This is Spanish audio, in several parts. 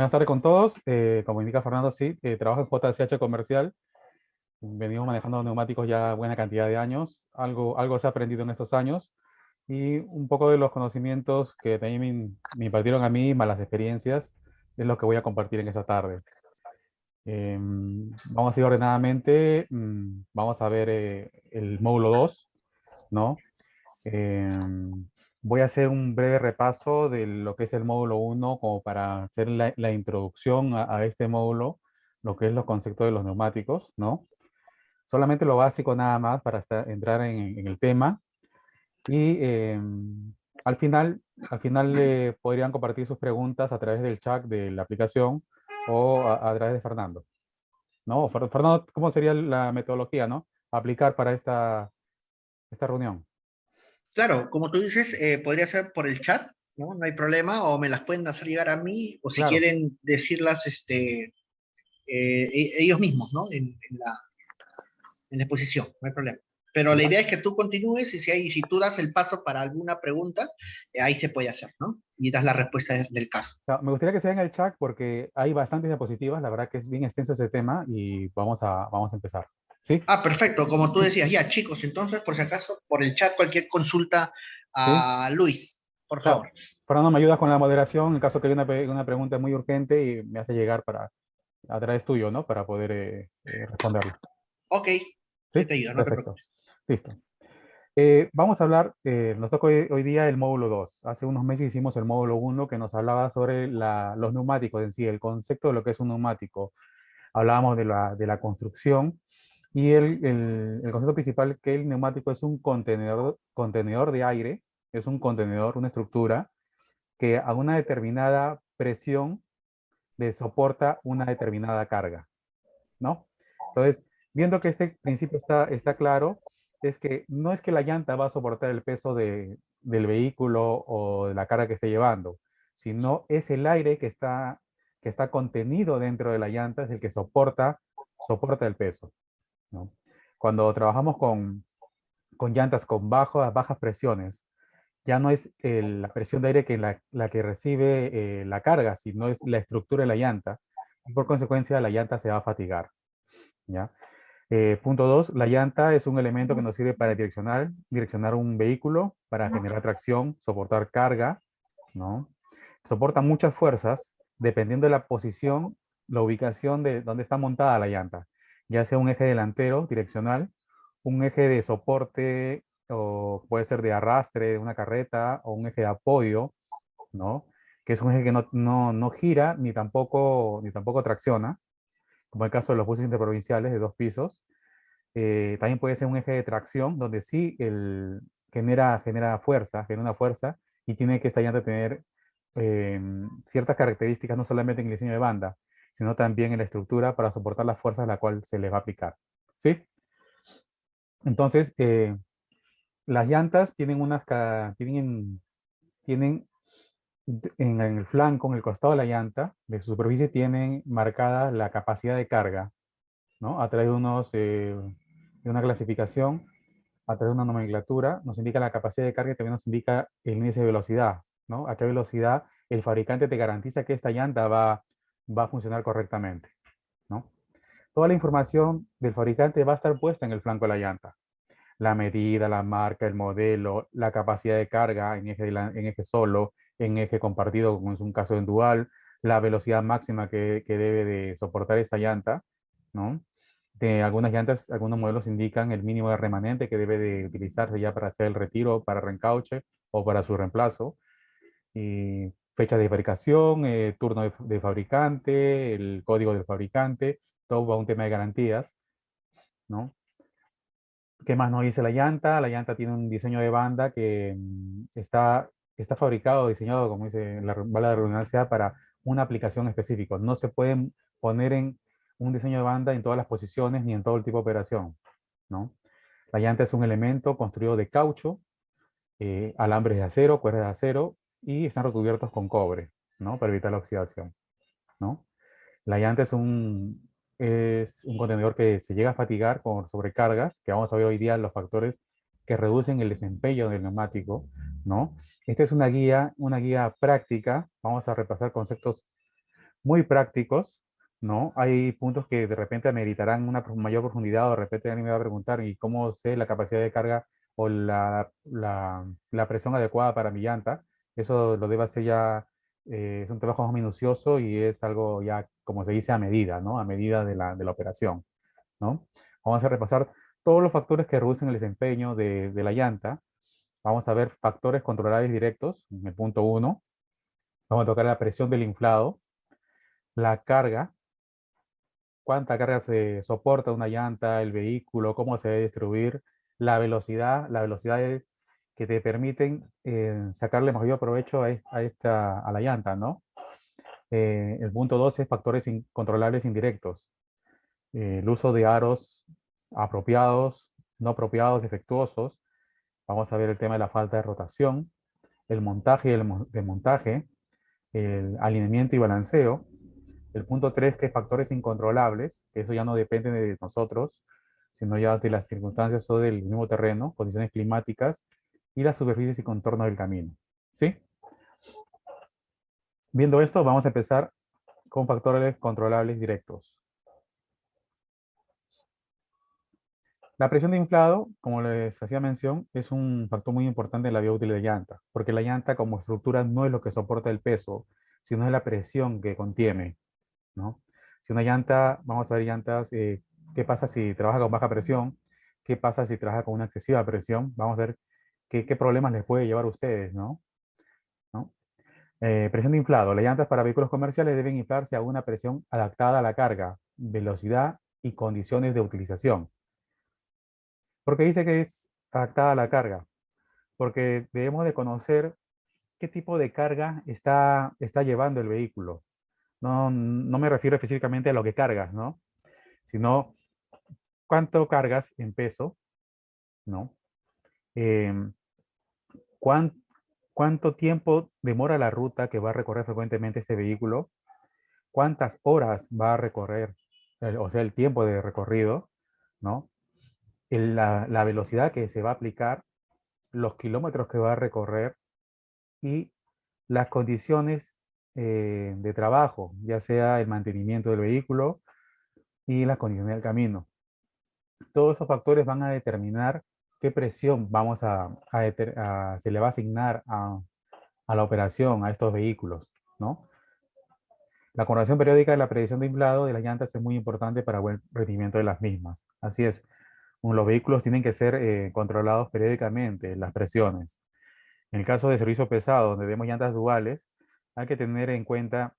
Buenas tardes con todos. Como indica Fernando, sí, trabajo en JCH Comercial. Venimos manejando neumáticos ya buena cantidad de años. Algo se ha aprendido en estos años y un poco de los conocimientos que también me impartieron a mí, más las experiencias, es lo que voy a compartir en esta tarde. Vamos a ir ordenadamente. Vamos a ver el módulo 2, ¿no? Voy a hacer un breve repaso de lo que es el módulo 1 como para hacer la introducción a este módulo, lo que es los conceptos de los neumáticos, ¿no? Solamente lo básico nada más para entrar en el tema. Y al final podrían compartir sus preguntas a través del chat de la aplicación o a través de Fernando, ¿no? Fernando, ¿cómo sería la metodología, ¿no? Aplicar para esta reunión. Claro, como tú dices, podría ser por el chat, ¿no? No hay problema, o me las pueden hacer llegar a mí, o si Claro. quieren decirlas ellos mismos, ¿no? En la exposición, no hay problema. Pero la Ya. idea es que tú continúes y si tú das el paso para alguna pregunta, ahí se puede hacer, ¿no? Y das la respuesta del caso. Me gustaría que sea en el chat porque hay bastantes diapositivas, la verdad que es bien extenso ese tema y vamos a empezar. ¿Sí? Ah, perfecto, como tú decías, ya chicos, entonces por si acaso, por el chat cualquier consulta ¿Sí? a Luis, por Claro. favor. Fernando, ¿me ayudas con la moderación en caso que haya una pregunta muy urgente y me hace llegar a través tuyo, ¿no? Para poder responderla. Ok, ¿Sí? yo te ayudo, no te Perfecto. preocupes. Listo. Vamos a hablar, nos toca hoy día el módulo 2. Hace unos meses hicimos el módulo 1 que nos hablaba sobre los neumáticos en sí, el concepto de lo que es un neumático. Hablábamos de la construcción y el concepto principal que el neumático es un contenedor de aire, es un contenedor, una estructura que a una determinada presión le soporta una determinada carga, ¿no? Entonces, viendo que este principio está claro, es que no es que la llanta va a soportar el peso del vehículo o de la carga que esté llevando, sino es el aire que está contenido dentro de la llanta, es el que soporta el peso, ¿no? Cuando trabajamos con llantas con bajas presiones, ya no es la presión de aire que la que recibe la carga, sino es la estructura de la llanta. Y por consecuencia, la llanta se va a fatigar, ¿ya? Punto 2, la llanta es un elemento que nos sirve para direccionar un vehículo, para generar tracción, soportar carga, ¿no? Soporta muchas fuerzas dependiendo de la posición, la ubicación de donde está montada la llanta, ya sea un eje delantero direccional, un eje de soporte o puede ser de arrastre de una carreta o un eje de apoyo, ¿no? Que es un eje que no gira ni tampoco tracciona, como el caso de los buses interprovinciales de 2 pisos. También puede ser un eje de tracción donde sí genera una fuerza y tiene que esta llanta tener ciertas características, no solamente en el diseño de banda, sino también en la estructura para soportar las fuerzas a la cual se les va a aplicar. ¿Sí? Entonces, las llantas tienen en el flanco, en el costado de la llanta, de su superficie, tienen marcada la capacidad de carga, ¿no? A través de una clasificación, a través de una nomenclatura, nos indica la capacidad de carga y también nos indica el índice de velocidad, ¿no? A qué velocidad el fabricante te garantiza que esta llanta va a funcionar correctamente, ¿no? Toda la información del fabricante va a estar puesta en el flanco de la llanta. La medida, la marca, el modelo, la capacidad de carga en eje solo, en eje compartido, como es un caso en dual, la velocidad máxima que debe de soportar esta llanta, ¿no? De algunas llantas, algunos modelos indican el mínimo de remanente que debe de utilizarse ya para hacer el retiro, para reencauche o para su reemplazo. Y fecha de fabricación, turno de fabricante, el código del fabricante, todo va a un tema de garantías, ¿no? ¿Qué más nos dice la llanta? La llanta tiene un diseño de banda que está fabricado, diseñado, como dice vale la redundancia, para una aplicación específica. No se pueden poner en un diseño de banda en todas las posiciones ni en todo el tipo de operación, ¿no? La llanta es un elemento construido de caucho, alambres de acero, cuerdas de acero y están recubiertos con cobre, ¿no? Para evitar la oxidación, ¿no? La llanta es un contenedor que se llega a fatigar con sobrecargas, que vamos a ver hoy día los factores que reducen el desempeño del neumático, ¿no? Esta es una guía práctica. Vamos a repasar conceptos muy prácticos, ¿no? Hay puntos que de repente ameritarán una mayor profundidad o de repente alguien me va a preguntar, ¿y cómo sé la capacidad de carga o la presión adecuada para mi llanta? Eso lo debe hacer ya, es un trabajo más minucioso y es algo ya, como se dice, a medida, ¿no? A medida de la operación, ¿no? Vamos a repasar todos los factores que reducen el desempeño de la llanta. Vamos a ver factores controlables directos, en el punto uno. Vamos a tocar la presión del inflado, la carga, cuánta carga se soporta una llanta, el vehículo, cómo se debe distribuir, las velocidades que te permiten sacarle mayor provecho a la llanta, ¿no? El punto 12 es factores controlables indirectos. El uso de aros apropiados, no apropiados, defectuosos. Vamos a ver el tema de la falta de rotación, el montaje y el desmontaje, el alineamiento y balanceo. El punto 3 que es factores incontrolables, que eso ya no depende de nosotros, sino ya de las circunstancias o del mismo terreno, condiciones climáticas y las superficies y contornos del camino. ¿Sí? Viendo esto, vamos a empezar con factores controlables directos. La presión de inflado, como les hacía mención, es un factor muy importante en la vida útil de llanta, porque la llanta como estructura no es lo que soporta el peso, sino es la presión que contiene, ¿no? Si una llanta, vamos a ver llantas, ¿qué pasa si trabaja con baja presión? ¿Qué pasa si trabaja con una excesiva presión? Vamos a ver qué problemas les puede llevar a ustedes, ¿no? ¿No? Presión de inflado. Las llantas para vehículos comerciales deben inflarse a una presión adaptada a la carga, velocidad y condiciones de utilización. ¿Por qué dice que es adaptada a la carga? Porque debemos de conocer qué tipo de carga está llevando el vehículo. No me refiero específicamente a lo que cargas, ¿no? Sino cuánto cargas en peso, ¿no? Em, cuán- ¿Cuánto tiempo demora la ruta que va a recorrer frecuentemente este vehículo? ¿Cuántas horas va a recorrer? O sea, el tiempo de recorrido, ¿no? La velocidad que se va a aplicar, los kilómetros que va a recorrer y las condiciones de trabajo, ya sea el mantenimiento del vehículo y las condiciones del camino. Todos esos factores van a determinar qué presión se le va a asignar a la operación, a estos vehículos, ¿no? La corrección periódica de la predicción de inflado de las llantas es muy importante para el buen rendimiento de las mismas. Así es, los vehículos tienen que ser controlados periódicamente, las presiones. En el caso de servicio pesado, donde vemos llantas duales, hay que tener en cuenta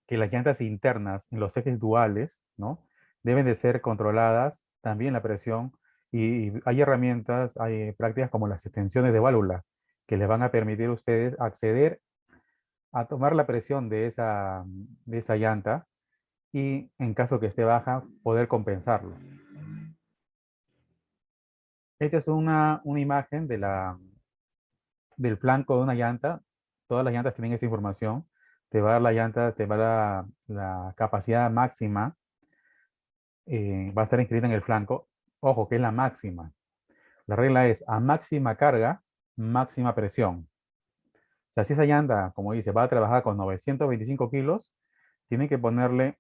que las llantas internas en los ejes duales, ¿no? Deben de ser controladas también la presión y hay herramientas, hay prácticas como las extensiones de válvula que les van a permitir a ustedes acceder a tomar la presión de esa llanta y en caso que esté baja, poder compensarlo. Esta es una imagen del flanco de una llanta. Todas las llantas tienen esta información. Te va a dar la llanta, te va a dar la capacidad máxima, va a estar inscrita en el flanco. Ojo, que es la máxima. La regla es a máxima carga, máxima presión. O sea, si esa llanta, como dice, va a trabajar con 925 kilos, tiene que ponerle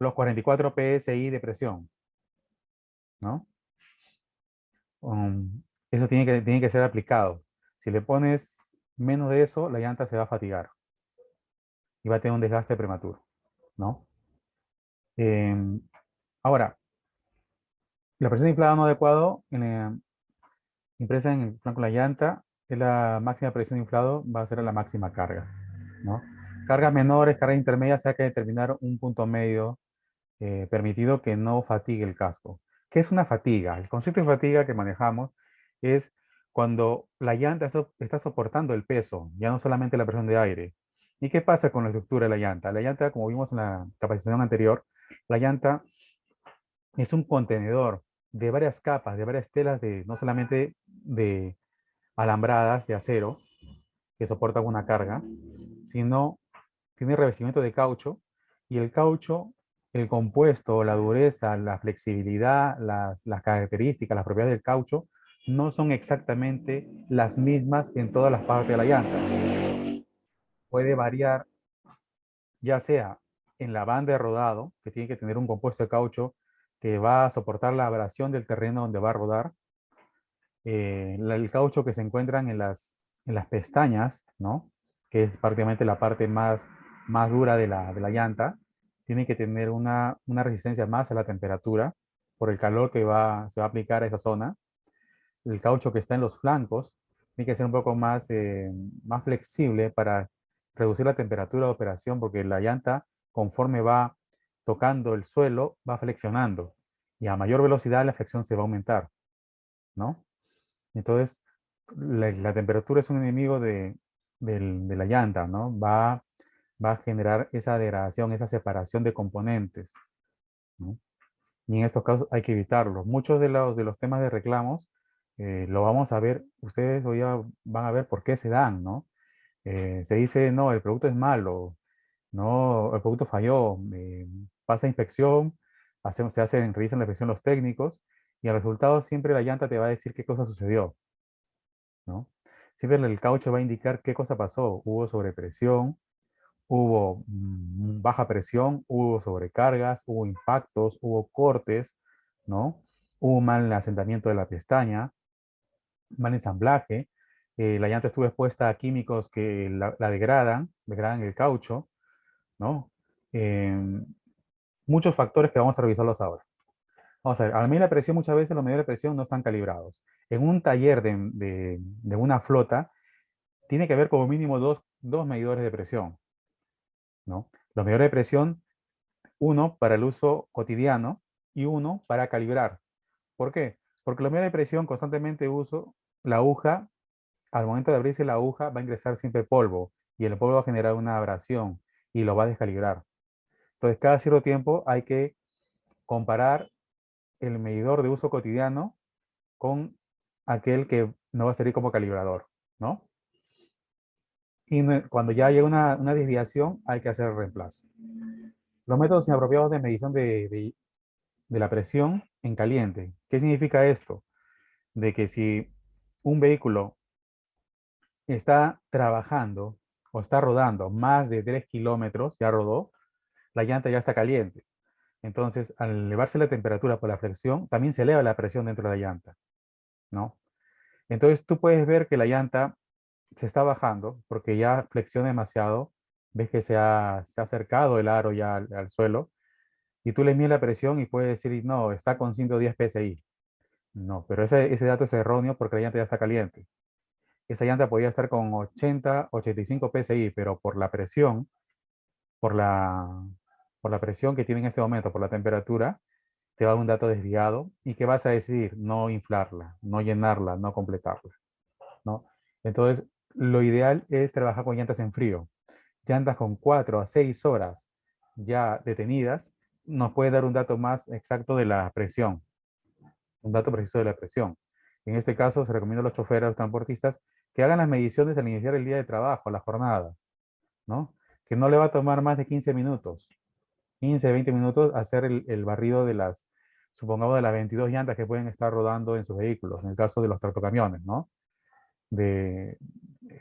los 44 PSI de presión, ¿no? Eso tiene que ser aplicado. Si le pones menos de eso, la llanta se va a fatigar y va a tener un desgaste prematuro, ¿no? Em, Ahora, la presión de inflado no adecuado impresa en el flanco de la llanta es la máxima presión de inflado, va a ser la máxima carga, ¿no? Cargas menores, cargas intermedias, hay que determinar un punto medio permitido que no fatigue el casco. ¿Qué es una fatiga? El concepto de fatiga que manejamos es cuando la llanta está soportando el peso, ya no solamente la presión de aire. ¿Y qué pasa con la estructura de la llanta? La llanta, como vimos en la capacitación anterior, la llanta es un contenedor de varias capas, de varias telas, no solamente de alambradas de acero que soportan una carga, sino tiene revestimiento de caucho y el caucho, el compuesto, la dureza, la flexibilidad, las características, las propiedades del caucho no son exactamente las mismas en todas las partes de la llanta. puede variar, ya sea en la banda de rodado, que tiene que tener un compuesto de caucho que va a soportar la abrasión del terreno donde va a rodar, el caucho que se encuentran en las pestañas, ¿no? Que es prácticamente la parte más dura de la llanta, tiene que tener una resistencia más a la temperatura por el calor que se va a aplicar a esa zona. El caucho que está en los flancos tiene que ser un poco más flexible para reducir la temperatura de operación, porque la llanta, conforme va tocando el suelo, va flexionando y a mayor velocidad la flexión se va a aumentar, ¿no? Entonces, la temperatura es un enemigo de la llanta, ¿no? Va a generar esa degradación, esa separación de componentes, ¿no? Y en estos casos hay que evitarlo. Muchos de los temas de reclamos lo vamos a ver, ustedes hoy ya van a ver por qué se dan, ¿no? Se dice, no, el producto es malo, no, el producto falló, pasa inspección, revisan la inspección los técnicos y al resultado siempre la llanta te va a decir qué cosa sucedió, ¿no? Siempre el caucho va a indicar qué cosa pasó. Hubo sobrepresión, hubo baja presión, hubo sobrecargas, hubo impactos, hubo cortes, ¿no? Hubo mal asentamiento de la pestaña, mal ensamblaje, la llanta estuvo expuesta a químicos que la degradan el caucho, ¿no? Em, Muchos factores que vamos a revisarlos ahora. Vamos a ver, a la medida de presión muchas veces los medidores de presión no están calibrados. En un taller de una flota, tiene que haber como mínimo dos medidores de presión, ¿no? Los medidores de presión, uno para el uso cotidiano y uno para calibrar. ¿Por qué? Porque los medidores de presión constantemente uso, la aguja, al momento de abrirse la aguja va a ingresar siempre polvo y el polvo va a generar una abrasión y lo va a descalibrar. Entonces, cada cierto tiempo hay que comparar el medidor de uso cotidiano con aquel que no va a servir como calibrador, ¿no? Y cuando ya haya una desviación, hay que hacer el reemplazo. Los métodos inapropiados de medición de la presión en caliente. ¿Qué significa esto? De que si un vehículo está trabajando o está rodando más de 3 kilómetros, ya rodó, la llanta ya está caliente. Entonces, al elevarse la temperatura por la fricción, también se eleva la presión dentro de la llanta, ¿no? Entonces, tú puedes ver que la llanta se está bajando porque ya flexiona demasiado, ves que se ha acercado el aro ya al suelo, y tú le mides la presión y puedes decir, no, está con 110 psi. No, pero ese dato es erróneo porque la llanta ya está caliente. Esa llanta podría estar con 80, 85 psi, pero por la, por la presión que tiene en este momento, por la temperatura, te va a dar un dato desviado y que vas a decidir no inflarla, no llenarla, no completarla, ¿no? Entonces, lo ideal es trabajar con llantas en frío. Llantas con 4 a 6 horas ya detenidas, nos puede dar un dato más exacto de la presión, un dato preciso de la presión. En este caso, se recomienda a los choferes, a los transportistas, que hagan las mediciones al iniciar el día de trabajo, la jornada, ¿no? Que no le va a tomar más de 15 minutos, 15, 20 minutos hacer el barrido de supongamos, de las 22 llantas que pueden estar rodando en sus vehículos, en el caso de los tractocamiones, ¿no? De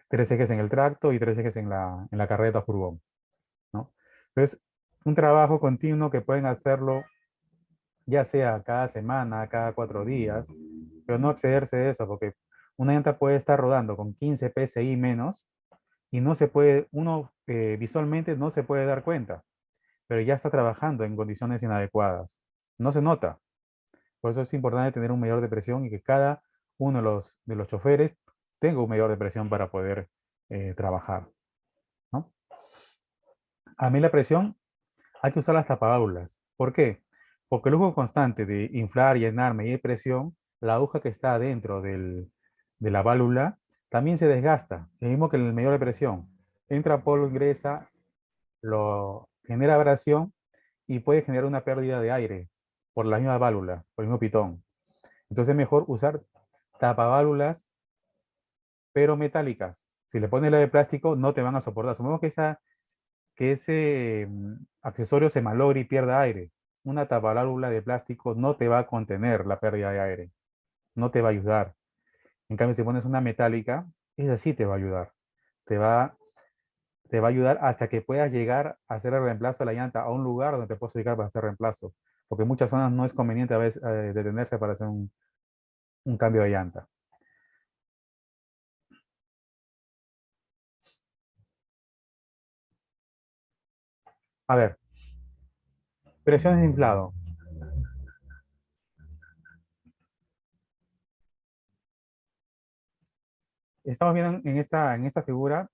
3 ejes en el tracto y 3 ejes en la carreta o furgón, ¿no? Entonces, un trabajo continuo que pueden hacerlo ya sea cada semana, cada 4 días, pero no excederse de eso, porque una llanta puede estar rodando con 15 psi menos y no se puede, uno visualmente no se puede dar cuenta, pero ya está trabajando en condiciones inadecuadas. No se nota. Por eso es importante tener un medidor de presión y que cada uno de los choferes tenga un medidor de presión para poder trabajar, ¿no? A mí la presión hay que usar las tapabábulas. ¿Por qué? Porque el uso constante de inflar, llenar, medir presión, la aguja que está dentro de la válvula también se desgasta, lo mismo que el medidor de presión. Entra polvo, ingresa, lo genera abrasión y puede generar una pérdida de aire por la misma válvula, por el mismo pitón. Entonces es mejor usar tapaválvulas, pero metálicas. Si le pones la de plástico, no te van a soportar. Supongamos que ese accesorio se malogre y pierda aire. Una tapaválvula de plástico no te va a contener la pérdida de aire, no te va a ayudar. En cambio, si pones una metálica, esa sí te va a ayudar. Te va te va a ayudar hasta que puedas llegar a hacer el reemplazo de la llanta a un lugar donde te puedes ubicar para hacer reemplazo. Porque en muchas zonas no es conveniente a veces detenerse para hacer un cambio de llanta. A ver, presiones de inflado. Estamos viendo en esta figura,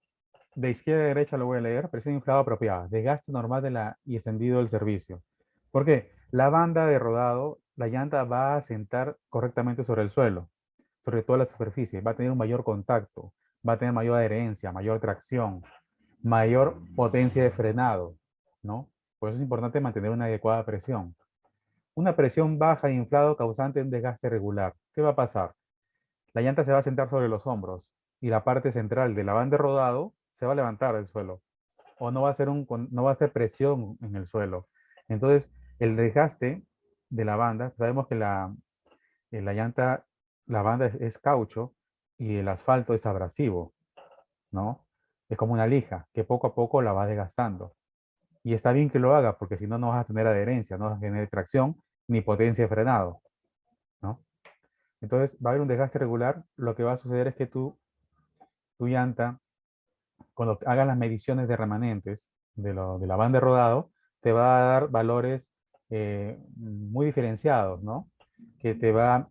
de izquierda a derecha lo voy a leer, presión de inflado apropiada, desgaste normal y extendido del servicio. ¿Por qué? La banda de rodado, la llanta va a sentar correctamente sobre el suelo, sobre toda la superficie, va a tener un mayor contacto, va a tener mayor adherencia, mayor tracción, mayor potencia de frenado, ¿no? Por eso es importante mantener una adecuada presión. Una presión baja de inflado causante de un desgaste regular. ¿Qué va a pasar? La llanta se va a sentar sobre los hombros y la parte central de la banda de rodado se va a levantar del suelo o no va a hacer presión en el suelo. Entonces, el desgaste de la banda, sabemos que la llanta, la banda es caucho y el asfalto es abrasivo, ¿no? Es como una lija que poco a poco la va desgastando. Y está bien que lo haga porque si no, no vas a tener adherencia, no vas a tener tracción ni potencia de frenado, ¿no? Entonces va a haber un desgaste regular. Lo que va a suceder es que tu llanta, cuando hagas las mediciones de remanentes de la banda de rodado, te va a dar valores muy diferenciados, ¿no? Que te va a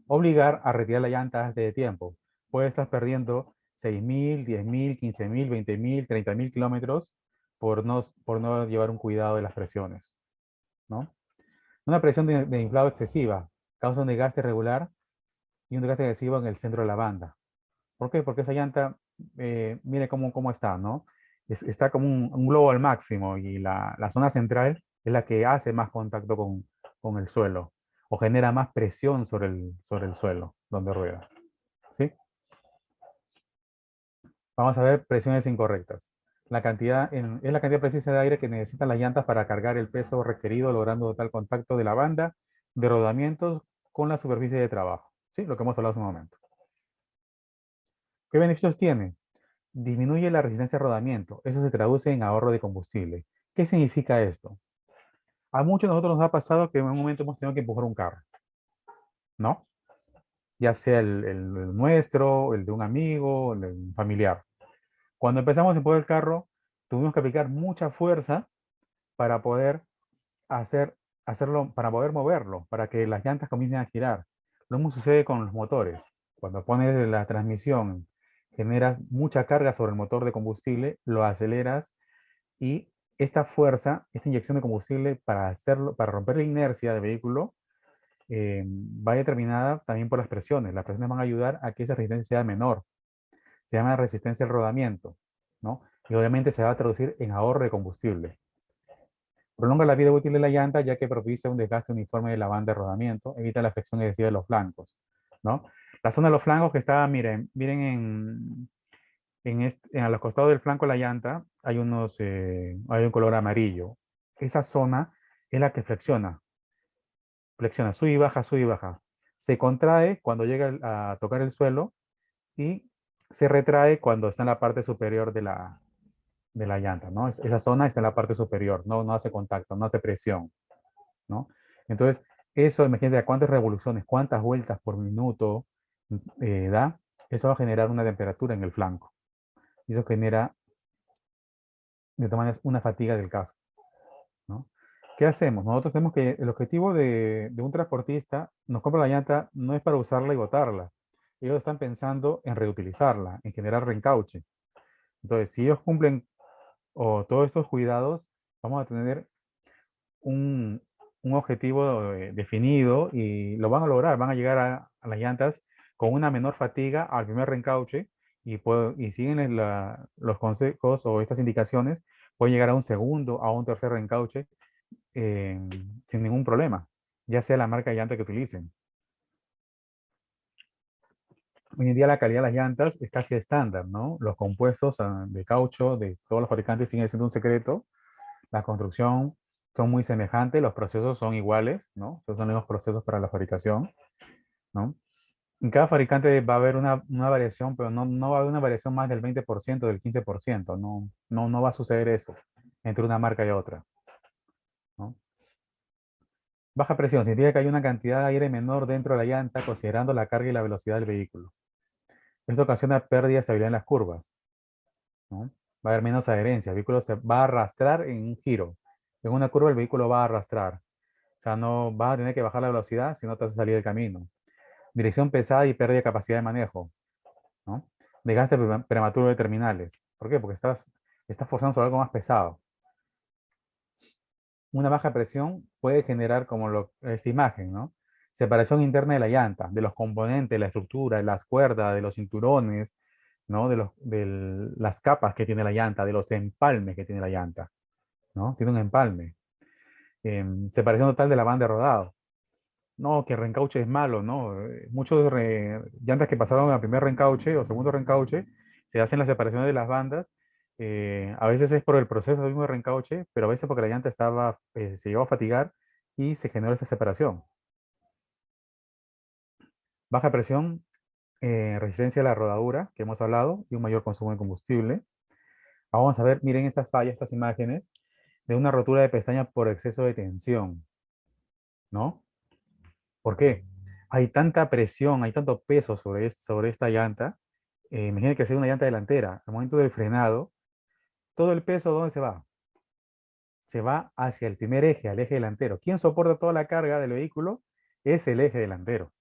obligar a retirar la llanta antes de tiempo. Puedes estar perdiendo 6.000, 10.000, 15.000, 20.000, 30.000 kilómetros por no llevar un cuidado de las presiones, ¿no? Una presión de inflado excesiva causa un desgaste regular y un desgaste excesivo en el centro de la banda. ¿Por qué? Porque esa llanta, mire cómo está, ¿no? Está como un globo al máximo y la zona central es la que hace más contacto con el suelo o genera más presión sobre el suelo donde rueda, ¿sí? Vamos a ver presiones incorrectas. Es la cantidad precisa de aire que necesitan las llantas para cargar el peso requerido, logrando total contacto de la banda de rodamientos con la superficie de trabajo, ¿sí? Lo que hemos hablado hace un momento. ¿Qué beneficios tiene? Disminuye la resistencia a rodamiento. Eso se traduce en ahorro de combustible. ¿Qué significa esto? A muchos de nosotros nos ha pasado que en un momento hemos tenido que empujar un carro, ¿no? Ya sea el nuestro, el de un amigo, el de un familiar. Cuando empezamos a empujar el carro, tuvimos que aplicar mucha fuerza para poder hacerlo, para poder moverlo, para que las llantas comiencen a girar. Lo mismo sucede con los motores. Cuando pones la transmisión, generas mucha carga sobre el motor de combustible, lo aceleras y esta fuerza, esta inyección de combustible para hacerlo, para romper la inercia del vehículo, va determinada también por las presiones. Las presiones van a ayudar a que esa resistencia sea menor. Se llama resistencia al rodamiento, ¿no? Y obviamente se va a traducir en ahorro de combustible. Prolonga la vida útil de la llanta ya que propicia un desgaste uniforme de la banda de rodamiento, evita la afección excesiva de los flancos, ¿no? La zona de los flancos que está, miren a los costados del flanco de la llanta hay un color amarillo. Esa zona es la que flexiona, sube y baja, sube y baja. Se contrae cuando llega a tocar el suelo y se retrae cuando está en la parte superior de la llanta, ¿no? Esa zona está en la parte superior, no hace contacto, no hace presión, ¿no? Entonces, eso, imagínate a cuántas revoluciones, cuántas vueltas por minuto da, eso va a generar una temperatura en el flanco. Y eso genera, de todas maneras, una fatiga del casco, ¿no? ¿Qué hacemos? Nosotros tenemos que, el objetivo de un transportista, nos compra la llanta, no es para usarla y botarla. Ellos están pensando en reutilizarla, en generar reencauche. Entonces, si ellos cumplen todos estos cuidados, vamos a tener un, un objetivo definido y lo van a lograr, van a llegar a las llantas con una menor fatiga al primer reencauche y siguen los consejos o estas indicaciones, pueden llegar a un segundo, a un tercer reencauche eh, sin ningún problema, ya sea la marca de llanta que utilicen. Hoy en día la calidad de las llantas es casi estándar, ¿no? Los compuestos de caucho de todos los fabricantes siguen siendo un secreto. La construcción son muy semejantes, los procesos son iguales, ¿no? Esos son los mismos procesos para la fabricación, ¿no? En cada fabricante va a haber una variación, pero no va a haber una variación más del 20%, del 15%. No va a suceder eso entre una marca y otra, ¿no? Baja presión significa que hay una cantidad de aire menor dentro de la llanta considerando la carga y la velocidad del vehículo. Esto ocasiona pérdida de estabilidad en las curvas, ¿no? Va a haber menos adherencia, el vehículo se va a arrastrar en un giro. En una curva el vehículo va a arrastrar. O sea, no vas a tener que bajar la velocidad si no te vas a salir del camino. Dirección pesada y pérdida de capacidad de manejo, ¿no? Desgaste prematuro de terminales. ¿Por qué? Porque estás forzando sobre algo más pesado. Una baja presión puede generar como esta imagen, ¿no? Separación interna de la llanta, de los componentes, la estructura, de las cuerdas, de los cinturones, ¿no? De las capas que tiene la llanta, de los empalmes que tiene la llanta, ¿no? Tiene un empalme. Separación total de la banda de rodado. No, que reencauche es malo, ¿no? Muchos llantas que pasaron al primer reencauche o segundo reencauche, se hacen las separaciones de las bandas. A veces es por el proceso mismo de reencauche, pero a veces porque la llanta se llegó a fatigar y se generó esta separación. Baja presión, resistencia a la rodadura, que hemos hablado, y un mayor consumo de combustible. Vamos a ver, miren estas fallas, estas imágenes de una rotura de pestaña por exceso de tensión, ¿no? ¿Por qué? Hay tanta presión, hay tanto peso sobre esta llanta. Imagínate que sea una llanta delantera. Al momento del frenado, todo el peso, ¿dónde se va? Se va hacia el primer eje, al eje delantero. ¿Quién soporta toda la carga del vehículo? Es el eje delantero.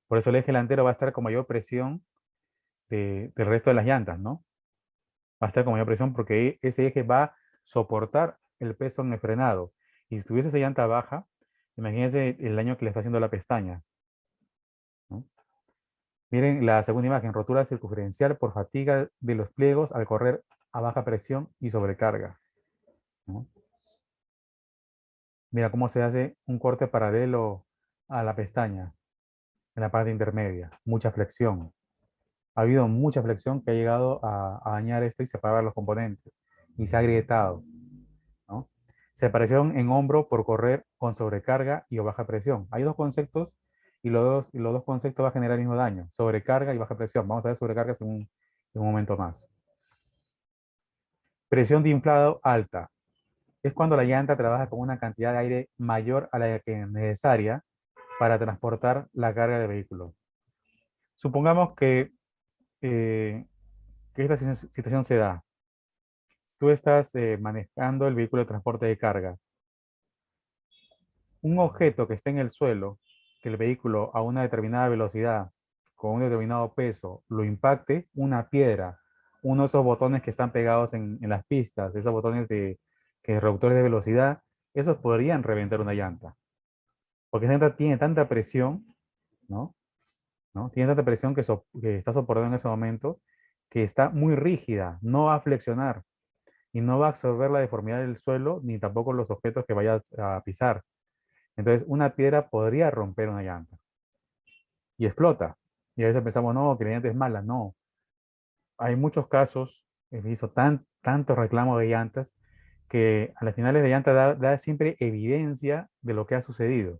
Por eso el eje delantero va a estar con mayor presión del resto de las llantas, ¿no? Va a estar con mayor presión porque ese eje va a soportar el peso en el frenado. Y si tuviese esa llanta baja, imagínense el daño que le está haciendo a la pestaña, ¿no? Miren la segunda imagen, rotura circunferencial por fatiga de los pliegos al correr a baja presión y sobrecarga, ¿no? Mira cómo se hace un corte paralelo a la pestaña en la parte intermedia. Mucha flexión. Ha habido mucha flexión que ha llegado a dañar esto y separar los componentes. Y se ha agrietado, ¿no? Separación en hombro por correr con sobrecarga y o baja presión. Hay dos conceptos y los dos conceptos van a generar el mismo daño. Sobrecarga y baja presión. Vamos a ver sobrecarga en un momento más. Presión de inflado alta. Es cuando la llanta trabaja con una cantidad de aire mayor a la que es necesaria para transportar la carga del vehículo. Supongamos que esta situación se da. Tú estás manejando el vehículo de transporte de carga. Un objeto que esté en el suelo, que el vehículo a una determinada velocidad, con un determinado peso, lo impacte, una piedra, uno de esos botones que están pegados en las pistas, esos botones que reductores de velocidad, esos podrían reventar una llanta. Porque esa llanta tiene tanta presión, ¿no? ¿No? Tiene tanta presión que está soportando en ese momento, que está muy rígida, no va a flexionar y no va a absorber la deformidad del suelo ni tampoco los objetos que vayas a pisar. Entonces, una piedra podría romper una llanta y explota. Y a veces pensamos, no, que la llanta es mala. No. Hay muchos casos, he visto tantos reclamos de llantas que a las finales de llanta da siempre evidencia de lo que ha sucedido.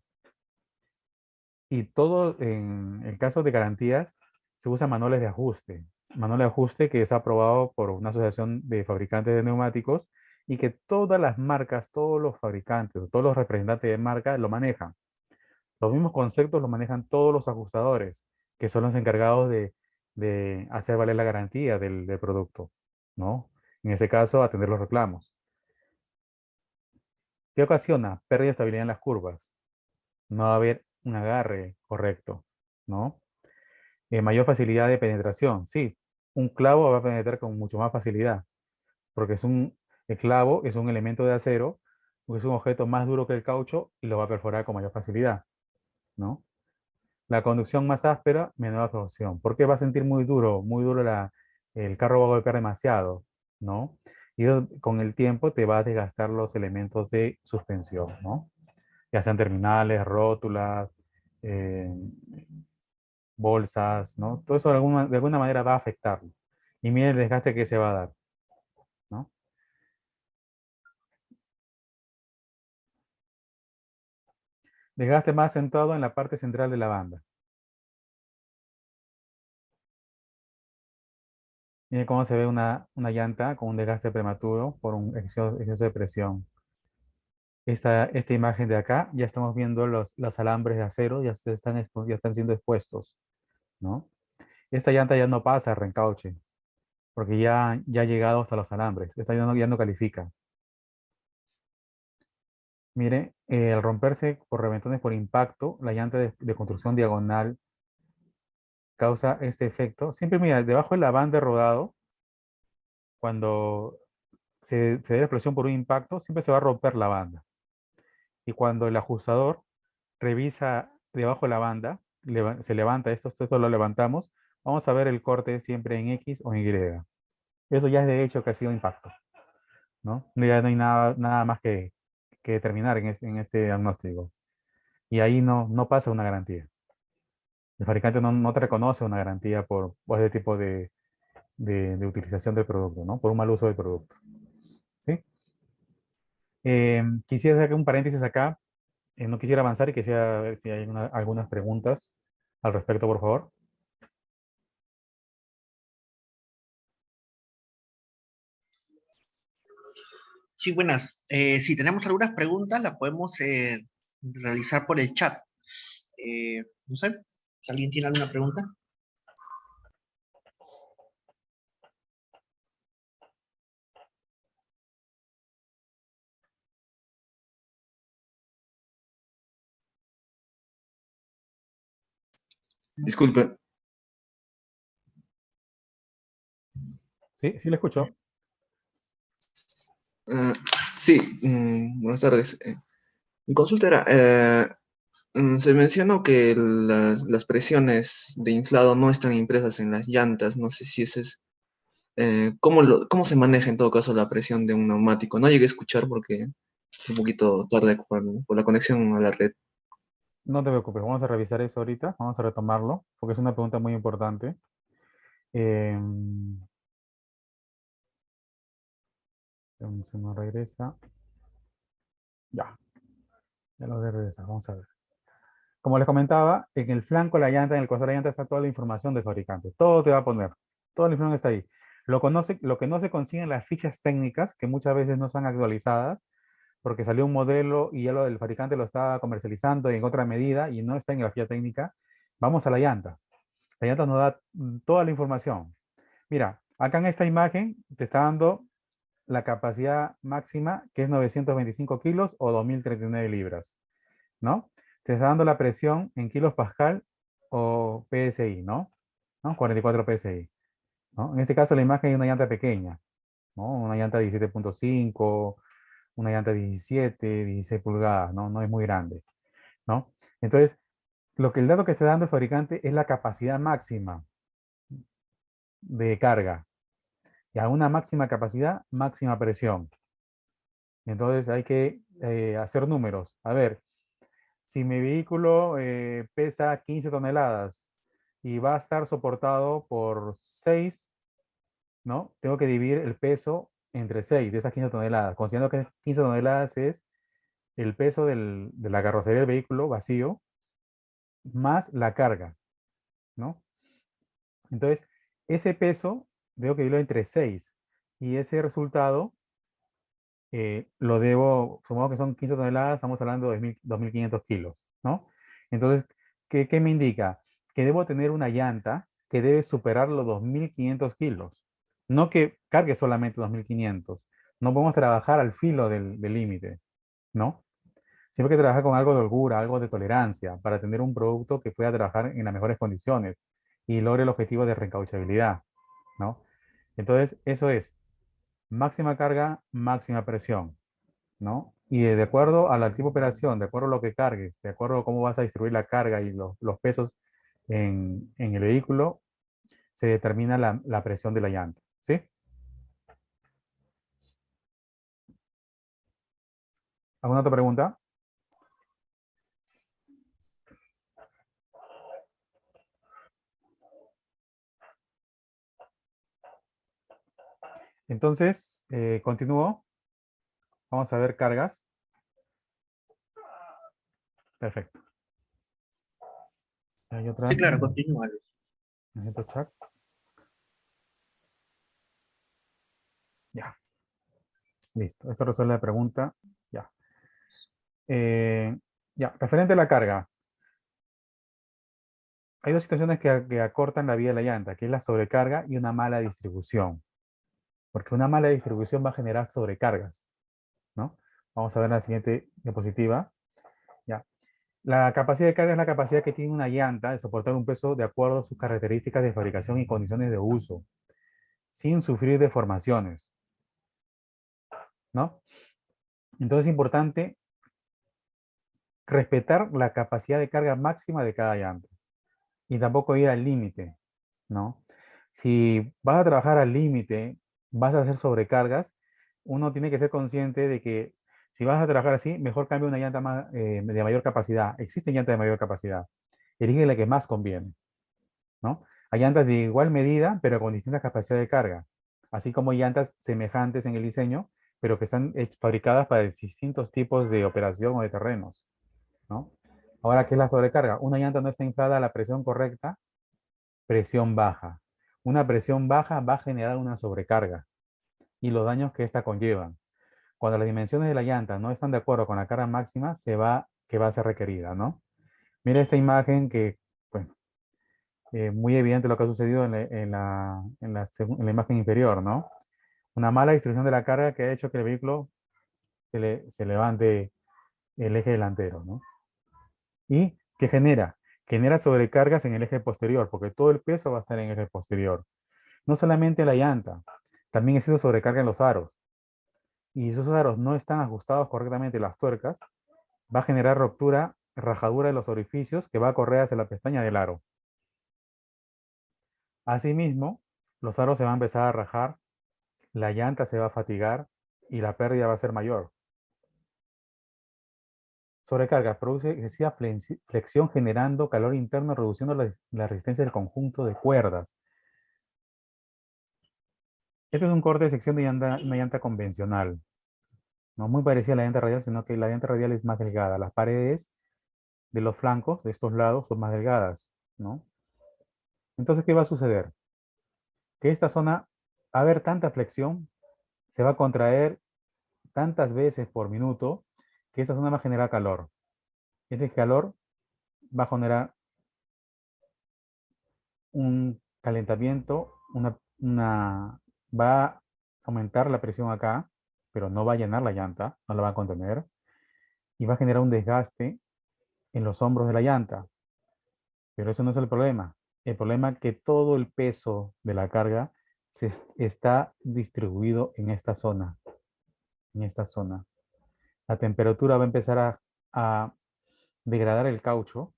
Y todo en el caso de garantías se usan manuales de ajuste. Manual de ajuste que es aprobado por una asociación de fabricantes de neumáticos y que todas las marcas, todos los fabricantes, todos los representantes de marca lo manejan. Los mismos conceptos los manejan todos los ajustadores, que son los encargados de hacer valer la garantía del producto, ¿no? En este caso, atender los reclamos. ¿Qué ocasiona? Pérdida de estabilidad en las curvas. No va a haber un agarre correcto, ¿no? Mayor facilidad de penetración. Sí, un clavo va a penetrar con mucho más facilidad, porque el clavo es un elemento de acero, es un objeto más duro que el caucho y lo va a perforar con mayor facilidad, ¿no? La conducción más áspera, menor absorción. Porque va a sentir muy duro el carro va a golpear demasiado, ¿no? Y con el tiempo te va a desgastar los elementos de suspensión, ¿no? Ya sean terminales, rótulas, eh, bolsas, ¿no? Todo eso de alguna manera va a afectarlo. Y mira el desgaste que se va a dar, ¿no? Desgaste más centrado en la parte central de la banda. Miren cómo se ve una llanta con un desgaste prematuro por un exceso de presión. Esta imagen de acá, ya estamos viendo los alambres de acero, ya están siendo expuestos, ¿no? Esta llanta ya no pasa a reencauche, porque ya ha llegado hasta los alambres. Esta ya no califica. Mire, al romperse por reventones por impacto, la llanta de construcción diagonal causa este efecto. Siempre, mira, debajo de la banda de rodado, cuando se dé la explosión por un impacto, siempre se va a romper la banda. Y cuando el ajustador revisa debajo de la banda, se levanta esto lo levantamos, vamos a ver el corte siempre en X o en Y. Eso ya es de hecho que ha sido impacto, ¿no? Ya no hay nada más que determinar en este diagnóstico. Y ahí no pasa una garantía. El fabricante no te reconoce una garantía por ese tipo de utilización del producto, ¿no? Por un mal uso del producto, ¿sí? Quisiera hacer un paréntesis acá. No quisiera avanzar y quisiera ver si hay algunas preguntas al respecto, por favor. Sí, buenas. Si tenemos algunas preguntas, las podemos realizar por el chat. No sé, si alguien tiene alguna pregunta. Disculpe. Sí, sí le escucho. eh, sí, buenas tardes. Mi consulta era, se mencionó que las presiones de inflado no están impresas en las llantas. No sé si ese es, cómo se maneja en todo caso la presión de un neumático. No llegué a escuchar porque un poquito tarde por la conexión a la red. No te preocupes, vamos a revisar eso ahorita, vamos a retomarlo, porque es una pregunta muy importante. Eh, se nos regresa. Ya, ya lo de regresa, vamos a ver. Como les comentaba, en el flanco de la llanta, en el costado de la llanta está toda la información del fabricante. Todo te va a poner, toda la información está ahí. Lo que no se consigue en las fichas técnicas, que muchas veces no están actualizadas, porque salió un modelo y ya lo del fabricante lo está comercializando en otra medida y no está en la ficha técnica. Vamos a la llanta. La llanta nos da toda la información. Mira, acá en esta imagen te está dando la capacidad máxima, que es 925 kilos o 2039 libras, ¿no? Te está dando la presión en kilos pascal o PSI, ¿no? 44 PSI, ¿no? En este caso la imagen es una llanta pequeña, ¿no? Una llanta 17.5, una llanta 17, 16 pulgadas, ¿no? No es muy grande, ¿no? Entonces, el dato que está dando el fabricante es la capacidad máxima de carga. Y a una máxima capacidad, máxima presión. Entonces hay que hacer números. A ver, si mi vehículo pesa 15 toneladas y va a estar soportado por 6, ¿no? Tengo que dividir el peso entre 6 de esas 15 toneladas, considerando que 15 toneladas es el peso de la carrocería del vehículo vacío más la carga, ¿no? Entonces, ese peso tengo que dividirlo entre 6 y ese resultado lo debo, supongo que son 15 toneladas, estamos hablando de 2.500 kilos, ¿no? Entonces, ¿qué me indica? Que debo tener una llanta que debe superar los 2.500 kilos, no que cargue solamente 2.500. No podemos trabajar al filo del límite, ¿no? Siempre hay que trabajar con algo de holgura, algo de tolerancia, para tener un producto que pueda trabajar en las mejores condiciones y logre el objetivo de reencauchabilidad, ¿no? Entonces, eso es máxima carga, máxima presión, ¿no? Y de acuerdo a la tipo de operación, de acuerdo a lo que cargues, de acuerdo a cómo vas a distribuir la carga y los pesos en el vehículo, se determina la presión de la llanta, ¿sí? ¿Alguna otra pregunta? Entonces, continúo. Vamos a ver cargas. Perfecto. Hay Sí, otra. claro, continúa. Necesito chat. Ya, listo. Esto resuelve la pregunta. Ya. Ya, referente a la carga. Hay dos situaciones que acortan la vida de la llanta, que es la sobrecarga y una mala distribución. Porque una mala distribución va a generar sobrecargas, ¿no? Vamos a ver la siguiente diapositiva. Ya. La capacidad de carga es la capacidad que tiene una llanta de soportar un peso de acuerdo a sus características de fabricación y condiciones de uso, sin sufrir deformaciones, ¿no? Entonces es importante respetar la capacidad de carga máxima de cada llanta y tampoco ir al límite, ¿no? Si vas a trabajar al límite, vas a hacer sobrecargas, uno tiene que ser consciente de que si vas a trabajar así, mejor cambia una llanta de mayor capacidad. Existen llantas de mayor capacidad. Elige la que más conviene, ¿no? Hay llantas de igual medida, pero con distintas capacidades de carga, así como llantas semejantes en el diseño, pero que están fabricadas para distintos tipos de operación o de terrenos, ¿no? Ahora, ¿qué es la sobrecarga? Una llanta no está inflada a la presión correcta, presión baja. Una presión baja va a generar una sobrecarga y los daños que esta conllevan. Cuando las dimensiones de la llanta no están de acuerdo con la carga máxima, que va a ser requerida, ¿no? Mira esta imagen que, bueno, muy evidente lo que ha sucedido en la imagen inferior, ¿no? Una mala distribución de la carga que ha hecho que el vehículo se levante el eje delantero, ¿no? ¿Y qué genera? Genera sobrecargas en el eje posterior, porque todo el peso va a estar en el eje posterior. No solamente la llanta, también existe sobrecarga en los aros. Y si esos aros no están ajustados correctamente las tuercas, va a generar ruptura, rajadura de los orificios que va a correr hacia la pestaña del aro. Asimismo, los aros se van a empezar a rajar, la llanta se va a fatigar y la pérdida va a ser mayor. Sobrecarga produce excesiva flexión generando calor interno, reduciendo la resistencia del conjunto de cuerdas. Este es un corte de sección de una llanta convencional. No muy parecida a la llanta radial, sino que la llanta radial es más delgada. Las paredes de los flancos, de estos lados, son más delgadas, ¿no? Entonces, ¿qué va a suceder? Que esta zona, va a haber tanta flexión, se va a contraer tantas veces por minuto, que esta zona va a generar calor. Este calor va a generar un calentamiento, va a aumentar la presión acá, pero no va a llenar la llanta, no la va a contener, y va a generar un desgaste en los hombros de la llanta. Pero eso no es el problema. El problema es que todo el peso de la carga está distribuido en esta zona. En esta zona. La temperatura va a empezar a degradar el caucho.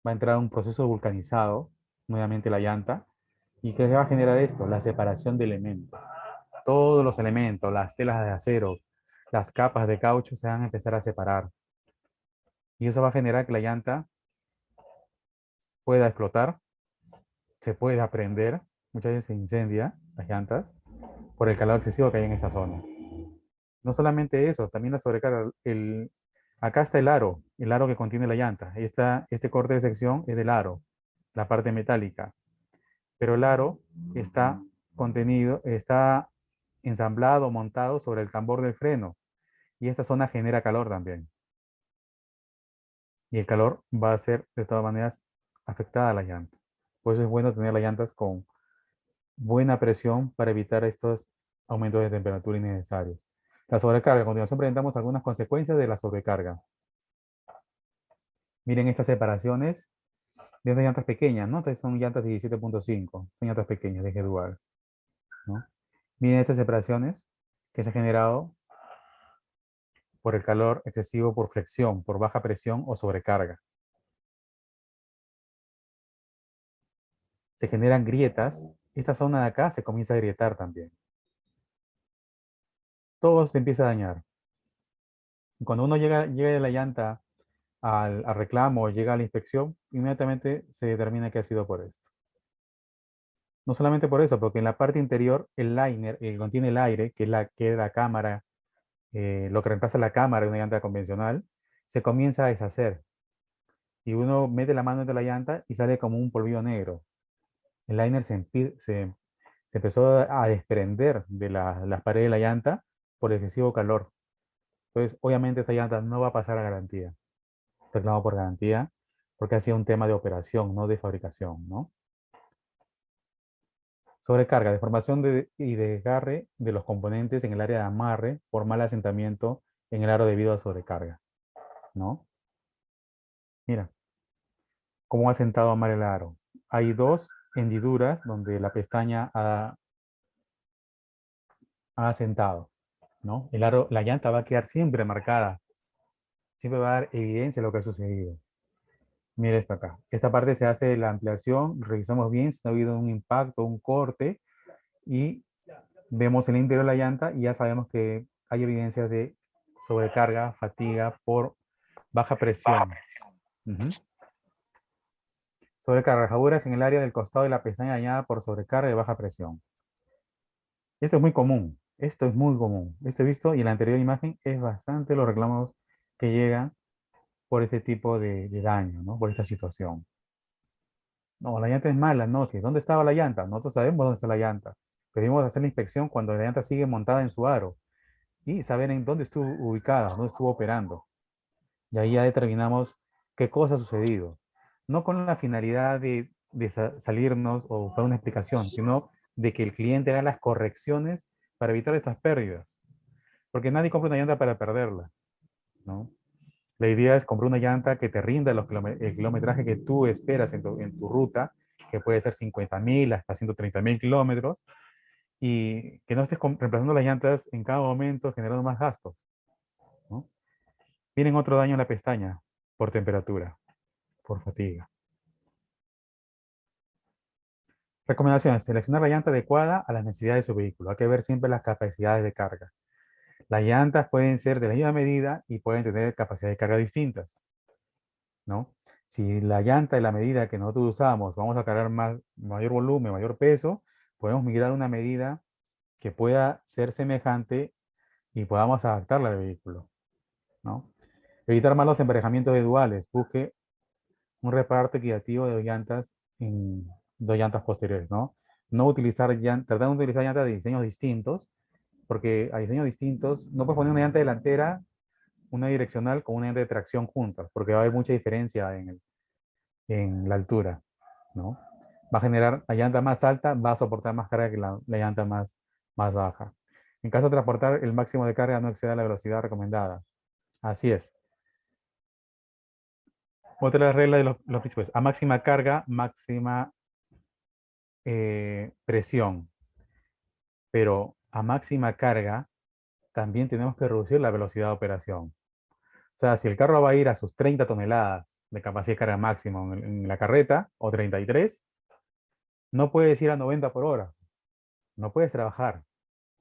Va a entrar un proceso vulcanizado, nuevamente la llanta. ¿Y qué va a generar esto? La separación de elementos. Todos los elementos, las telas de acero, las capas de caucho se van a empezar a separar. Y eso va a generar que la llanta pueda explotar, se pueda prender, muchas veces se incendia las llantas por el calor excesivo que hay en esta zona. No solamente eso, también la sobrecarga. Acá está el aro que contiene la llanta. Este corte de sección es del aro, la parte metálica. Pero el aro está ensamblado, montado sobre el tambor del freno. Y esta zona genera calor también. Y el calor va a ser, de todas maneras, afectada a la llanta. Por eso es bueno tener las llantas con buena presión para evitar estos aumentos de temperatura innecesarios. La sobrecarga. A continuación presentamos algunas consecuencias de la sobrecarga. Miren estas separaciones de estas llantas pequeñas, ¿no? Estas son llantas de 17.5, son llantas pequeñas de eje dual, ¿no? Miren estas separaciones que se han generado por el calor excesivo, por flexión, por baja presión o sobrecarga. Se generan grietas. Esta zona de acá se comienza a agrietar también. Todo se empieza a dañar. Cuando uno llega de la llanta al reclamo o llega a la inspección, inmediatamente se determina que ha sido por esto. No solamente por eso, porque en la parte interior, el liner, que contiene el aire, que es la cámara, lo que reemplaza la cámara de una llanta convencional, se comienza a deshacer. Y uno mete la mano entre la llanta y sale como un polvillo negro. El liner se Se empezó a desprender de las paredes de la llanta por excesivo calor. Entonces, obviamente esta llanta no va a pasar a garantía. Reclamo por garantía, porque ha sido un tema de operación, no de fabricación, ¿no? Sobrecarga, deformación y desgarre de los componentes en el área de amarre por mal asentamiento en el aro debido a sobrecarga, ¿no? Mira, cómo ha sentado mal el aro. Hay dos hendiduras donde la pestaña ha asentado, ¿no? El aro, la llanta va a quedar siempre marcada, siempre va a dar evidencia de lo que ha sucedido. Mira esto acá. Esta parte se hace la ampliación, revisamos bien si no ha habido un impacto, un corte, y vemos el interior de la llanta y ya sabemos que hay evidencias de sobrecarga, fatiga por baja presión. Sobrecarga, rajaduras en el área del costado de la pestaña dañada por sobrecarga y baja presión. Esto es muy común. Esto es muy común. Esto he visto y en la anterior imagen es bastante los reclamos que llegan por este tipo de daño, ¿no? Por esta situación. No, la llanta es mala, no, que ¿dónde estaba la llanta? Nosotros sabemos dónde está la llanta. Pedimos hacer la inspección cuando la llanta sigue montada en su aro y saber en dónde estuvo ubicada, dónde estuvo operando. Y ahí ya determinamos qué cosa ha sucedido. No con la finalidad de salirnos o buscar una explicación, sino de que el cliente haga las correcciones para evitar estas pérdidas. Porque nadie compra una llanta para perderla, ¿no? La idea es comprar una llanta que te rinda el kilometraje que tú esperas en tu ruta, que puede ser 50.000 hasta 130.000 kilómetros, y que no estés reemplazando las llantas en cada momento generando más gastos, ¿no? Vienen otro daño en la pestaña por temperatura, por fatiga. Recomendaciones. Seleccionar la llanta adecuada a las necesidades de su vehículo. Hay que ver siempre las capacidades de carga. Las llantas pueden ser de la misma medida y pueden tener capacidades de carga distintas, ¿no? Si la llanta de la medida que nosotros usamos vamos a cargar mayor volumen, mayor peso, podemos migrar a una medida que pueda ser semejante y podamos adaptarla al vehículo, ¿no? Evitar malos emparejamientos de duales. Busque un reparto equitativo de llantas en dos llantas posteriores, ¿no? No utilizar tratar de utilizar llantas de diseños distintos, porque a diseños distintos no puedes poner una llanta delantera, una direccional con una llanta de tracción juntas, porque va a haber mucha diferencia en la altura, ¿no? Va a generar, la llanta más alta va a soportar más carga que la llanta más baja. En caso de transportar, el máximo de carga no exceda la velocidad recomendada. Así es. Otra regla de los principios. A máxima carga, máxima presión. Pero a máxima carga, también tenemos que reducir la velocidad de operación. O sea, si el carro va a ir a sus 30 toneladas de capacidad de carga máxima en la carreta, o 33, no puedes ir a 90 por hora. No puedes trabajar.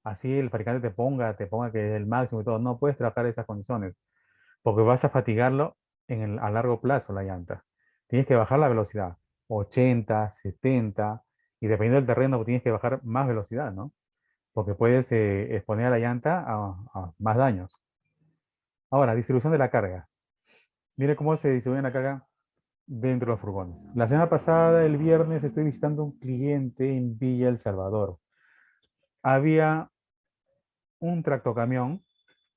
Así el fabricante te ponga que es el máximo y todo. No puedes trabajar en esas condiciones, porque vas a fatigarlo a largo plazo la llanta. Tienes que bajar la velocidad, 80, 70, y dependiendo del terreno tienes que bajar más velocidad, ¿no? Porque puedes exponer a la llanta a más daños. Ahora, distribución de la carga. Mire cómo se distribuye la carga dentro de los furgones. La semana pasada, el viernes, estoy visitando un cliente en Villa El Salvador. Había un tractocamión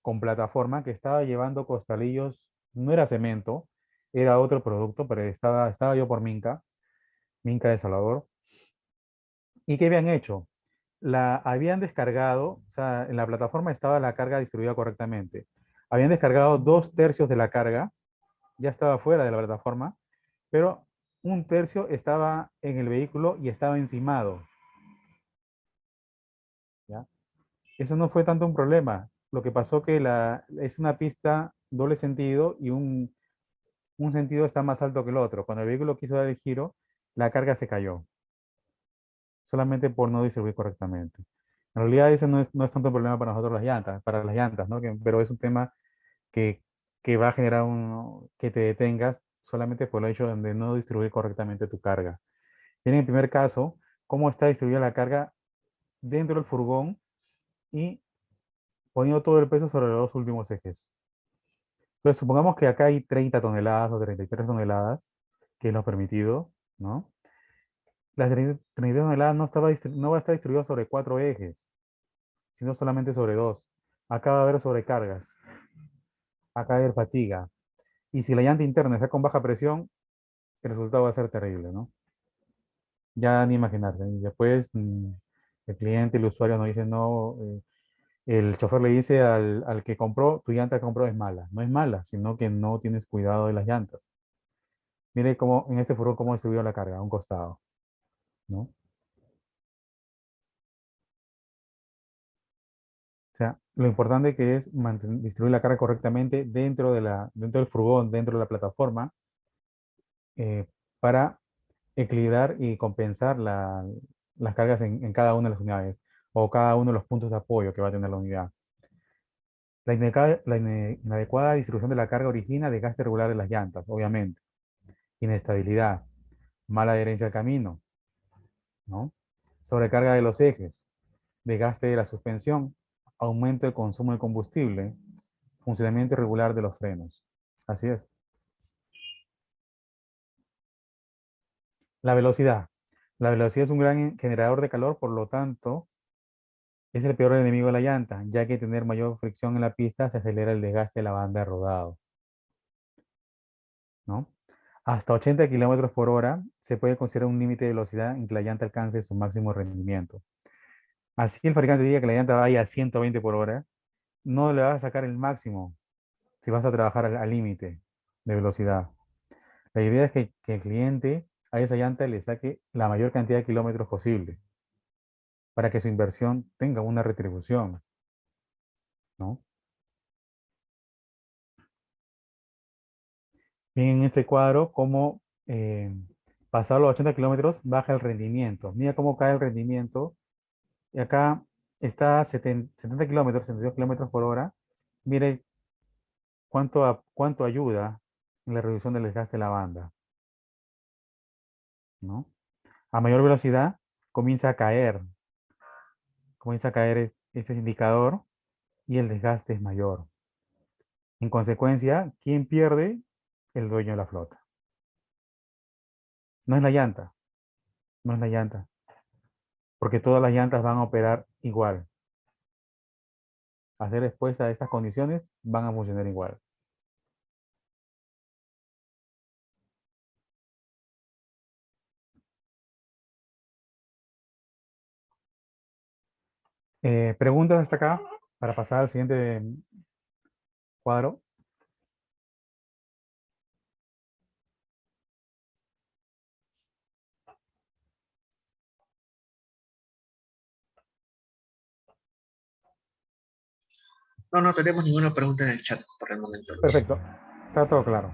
con plataforma que estaba llevando costalillos, no era cemento, era otro producto, pero estaba yo por Minca de Salvador. ¿Y qué habían hecho? La habían descargado, o sea, en la plataforma estaba la carga distribuida correctamente. Habían descargado 2/3 de la carga, ya estaba fuera de la plataforma, pero 1/3 estaba en el vehículo y estaba encimado, ¿ya? Eso no fue tanto un problema. Lo que pasó que es una pista doble sentido y un sentido está más alto que el otro. Cuando el vehículo quiso dar el giro, la carga se cayó, solamente por no distribuir correctamente. En realidad eso no es tanto un problema para nosotros para las llantas, ¿no? Pero es un tema que, que va a generar que te detengas solamente por el hecho de no distribuir correctamente tu carga. Y en el primer caso, cómo está distribuida la carga dentro del furgón y poniendo todo el peso sobre los dos últimos ejes. Entonces, supongamos que acá hay 30 toneladas o 33 toneladas, que es lo permitido, ¿no? La 32 toneladas no va a estar distribuido sobre 4 ejes, sino solamente sobre 2. Acá va a haber sobrecargas, acá va a haber fatiga. Y si la llanta interna está con baja presión, el resultado va a ser terrible, ¿no? Ya ni imaginarse. Y después el cliente, el usuario nos dice, no, el chofer le dice al que compró, tu llanta que compró es mala. No es mala, sino que no tienes cuidado de las llantas. Mire cómo en este furgón cómo distribuyó la carga, a un costado, ¿no? O sea, lo importante que es distribuir la carga correctamente dentro del furgón, dentro de la plataforma, eh, para equilibrar y compensar las cargas en cada una de las unidades o cada uno de los puntos de apoyo que va a tener la unidad. La inadecuada distribución de la carga origina desgaste irregular de las llantas, obviamente. Inestabilidad, mala adherencia al camino, ¿no? Sobrecarga de los ejes, desgaste de la suspensión, aumento del consumo de combustible, funcionamiento irregular de los frenos. Así es. La velocidad. La velocidad es un gran generador de calor, por lo tanto, es el peor enemigo de la llanta, ya que tener mayor fricción en la pista se acelera el desgaste de la banda de rodado, ¿no? Hasta 80 kilómetros por hora se puede considerar un límite de velocidad en que la llanta alcance su máximo rendimiento. Así el fabricante diga que la llanta vaya a 120 por hora, no le vas a sacar el máximo si vas a trabajar al límite de velocidad. La idea es que el cliente a esa llanta le saque la mayor cantidad de kilómetros posible para que su inversión tenga una retribución, ¿no? Bien, en este cuadro, cómo pasado los 80 kilómetros baja el rendimiento. Mira cómo cae el rendimiento. Y acá está 70 kilómetros, 72 kilómetros por hora. Mire cuánto ayuda en la reducción del desgaste de la banda, ¿no? A mayor velocidad comienza a caer este indicador y el desgaste es mayor. En consecuencia, ¿quién pierde? El dueño de la flota. No es la llanta, no es la llanta, porque todas las llantas van a operar igual. A ser expuestas a estas condiciones, van a funcionar igual. Preguntas hasta acá para pasar al siguiente cuadro. No, no tenemos ninguna pregunta en el chat por el momento, Luis. Perfecto, está todo claro.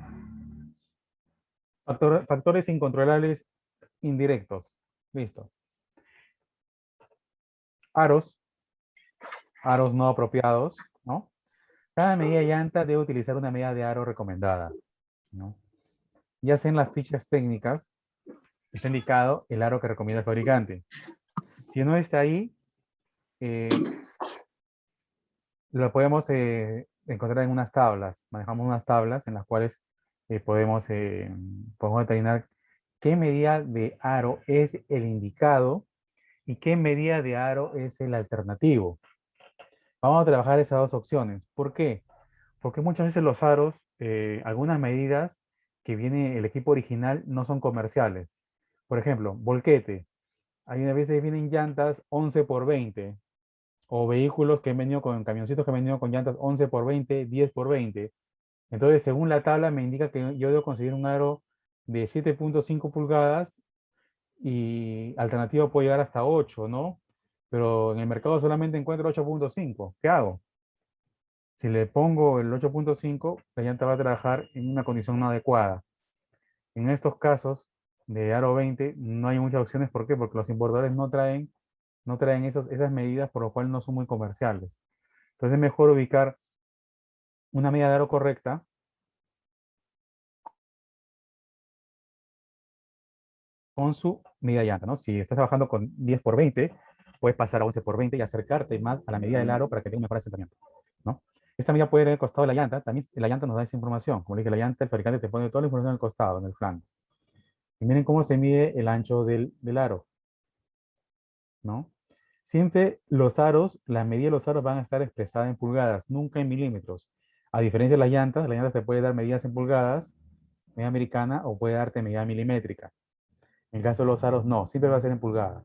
Factores incontrolables indirectos. Listo. Aros, aros no apropiados, ¿no? Cada medida de llanta debe utilizar una medida de aro recomendada, ¿no? Ya sea en las fichas técnicas, está indicado el aro que recomienda el fabricante. Si no está ahí, lo podemos encontrar en unas tablas. Manejamos unas tablas en las cuales podemos determinar qué medida de aro es el indicado y qué medida de aro es el alternativo. Vamos a trabajar esas dos opciones. ¿Por qué? Porque muchas veces los aros, algunas medidas que viene el equipo original no son comerciales. Por ejemplo, volquete. Hay a veces vienen llantas 11 por 20 o vehículos que han venido con camioncitos que han venido con llantas 11 por 20, 10 por 20. Entonces, según la tabla, me indica que yo debo conseguir un aro de 7.5 pulgadas y alternativa puede llegar hasta 8, ¿no? Pero en el mercado solamente encuentro 8.5. ¿Qué hago? Si le pongo el 8.5, la llanta va a trabajar en una condición no adecuada. En estos casos de aro 20 no hay muchas opciones. ¿Por qué? Porque los importadores no traen esas medidas, por lo cual no son muy comerciales. Entonces es mejor ubicar una medida de aro correcta con su medida de llanta, ¿no? Si estás trabajando con 10 por 20, puedes pasar a 11 por 20 y acercarte más a la medida del aro para que tenga un mejor asentamiento, ¿no? Esta medida puede ir al costado de la llanta. También la llanta nos da esa información. Como dije, la llanta, el fabricante te pone toda la información en el costado, en el flanco. Y miren cómo se mide el ancho del aro, ¿no? Siempre los aros, la medida de los aros van a estar expresadas en pulgadas, nunca en milímetros. A diferencia de las llantas te puede dar medidas en pulgadas, medida americana, o puede darte medida milimétrica. En el caso de los aros, no, siempre va a ser en pulgadas.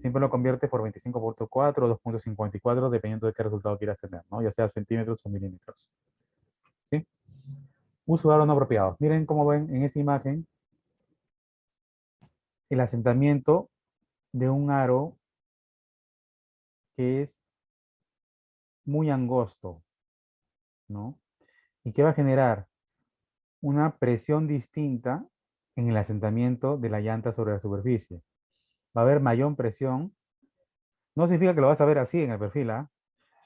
Siempre lo conviertes por 25/4 o 2,54, dependiendo de qué resultado quieras tener, ¿no? Ya sea centímetros o milímetros. ¿Sí? Uso de aros no apropiados. Miren cómo ven en esta imagen el asentamiento de un aro que es muy angosto, ¿no? Y que va a generar una presión distinta en el asentamiento de la llanta sobre la superficie. Va a haber mayor presión. No significa que lo vas a ver así en el perfil, ¿ah?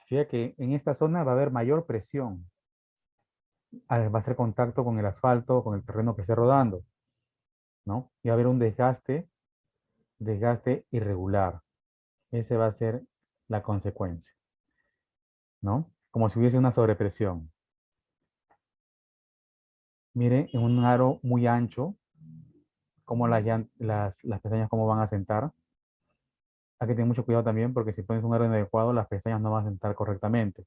Significa que en esta zona va a haber mayor presión. Va a hacer contacto con el asfalto, con el terreno que esté rodando, ¿no? Y va a haber un desgaste irregular. Ese va a ser la consecuencia, ¿no? Como si hubiese una sobrepresión. Mire, en un aro muy ancho, como las pestañas cómo van a sentar. Hay que tener mucho cuidado también porque si pones un aro inadecuado, las pestañas no van a sentar correctamente.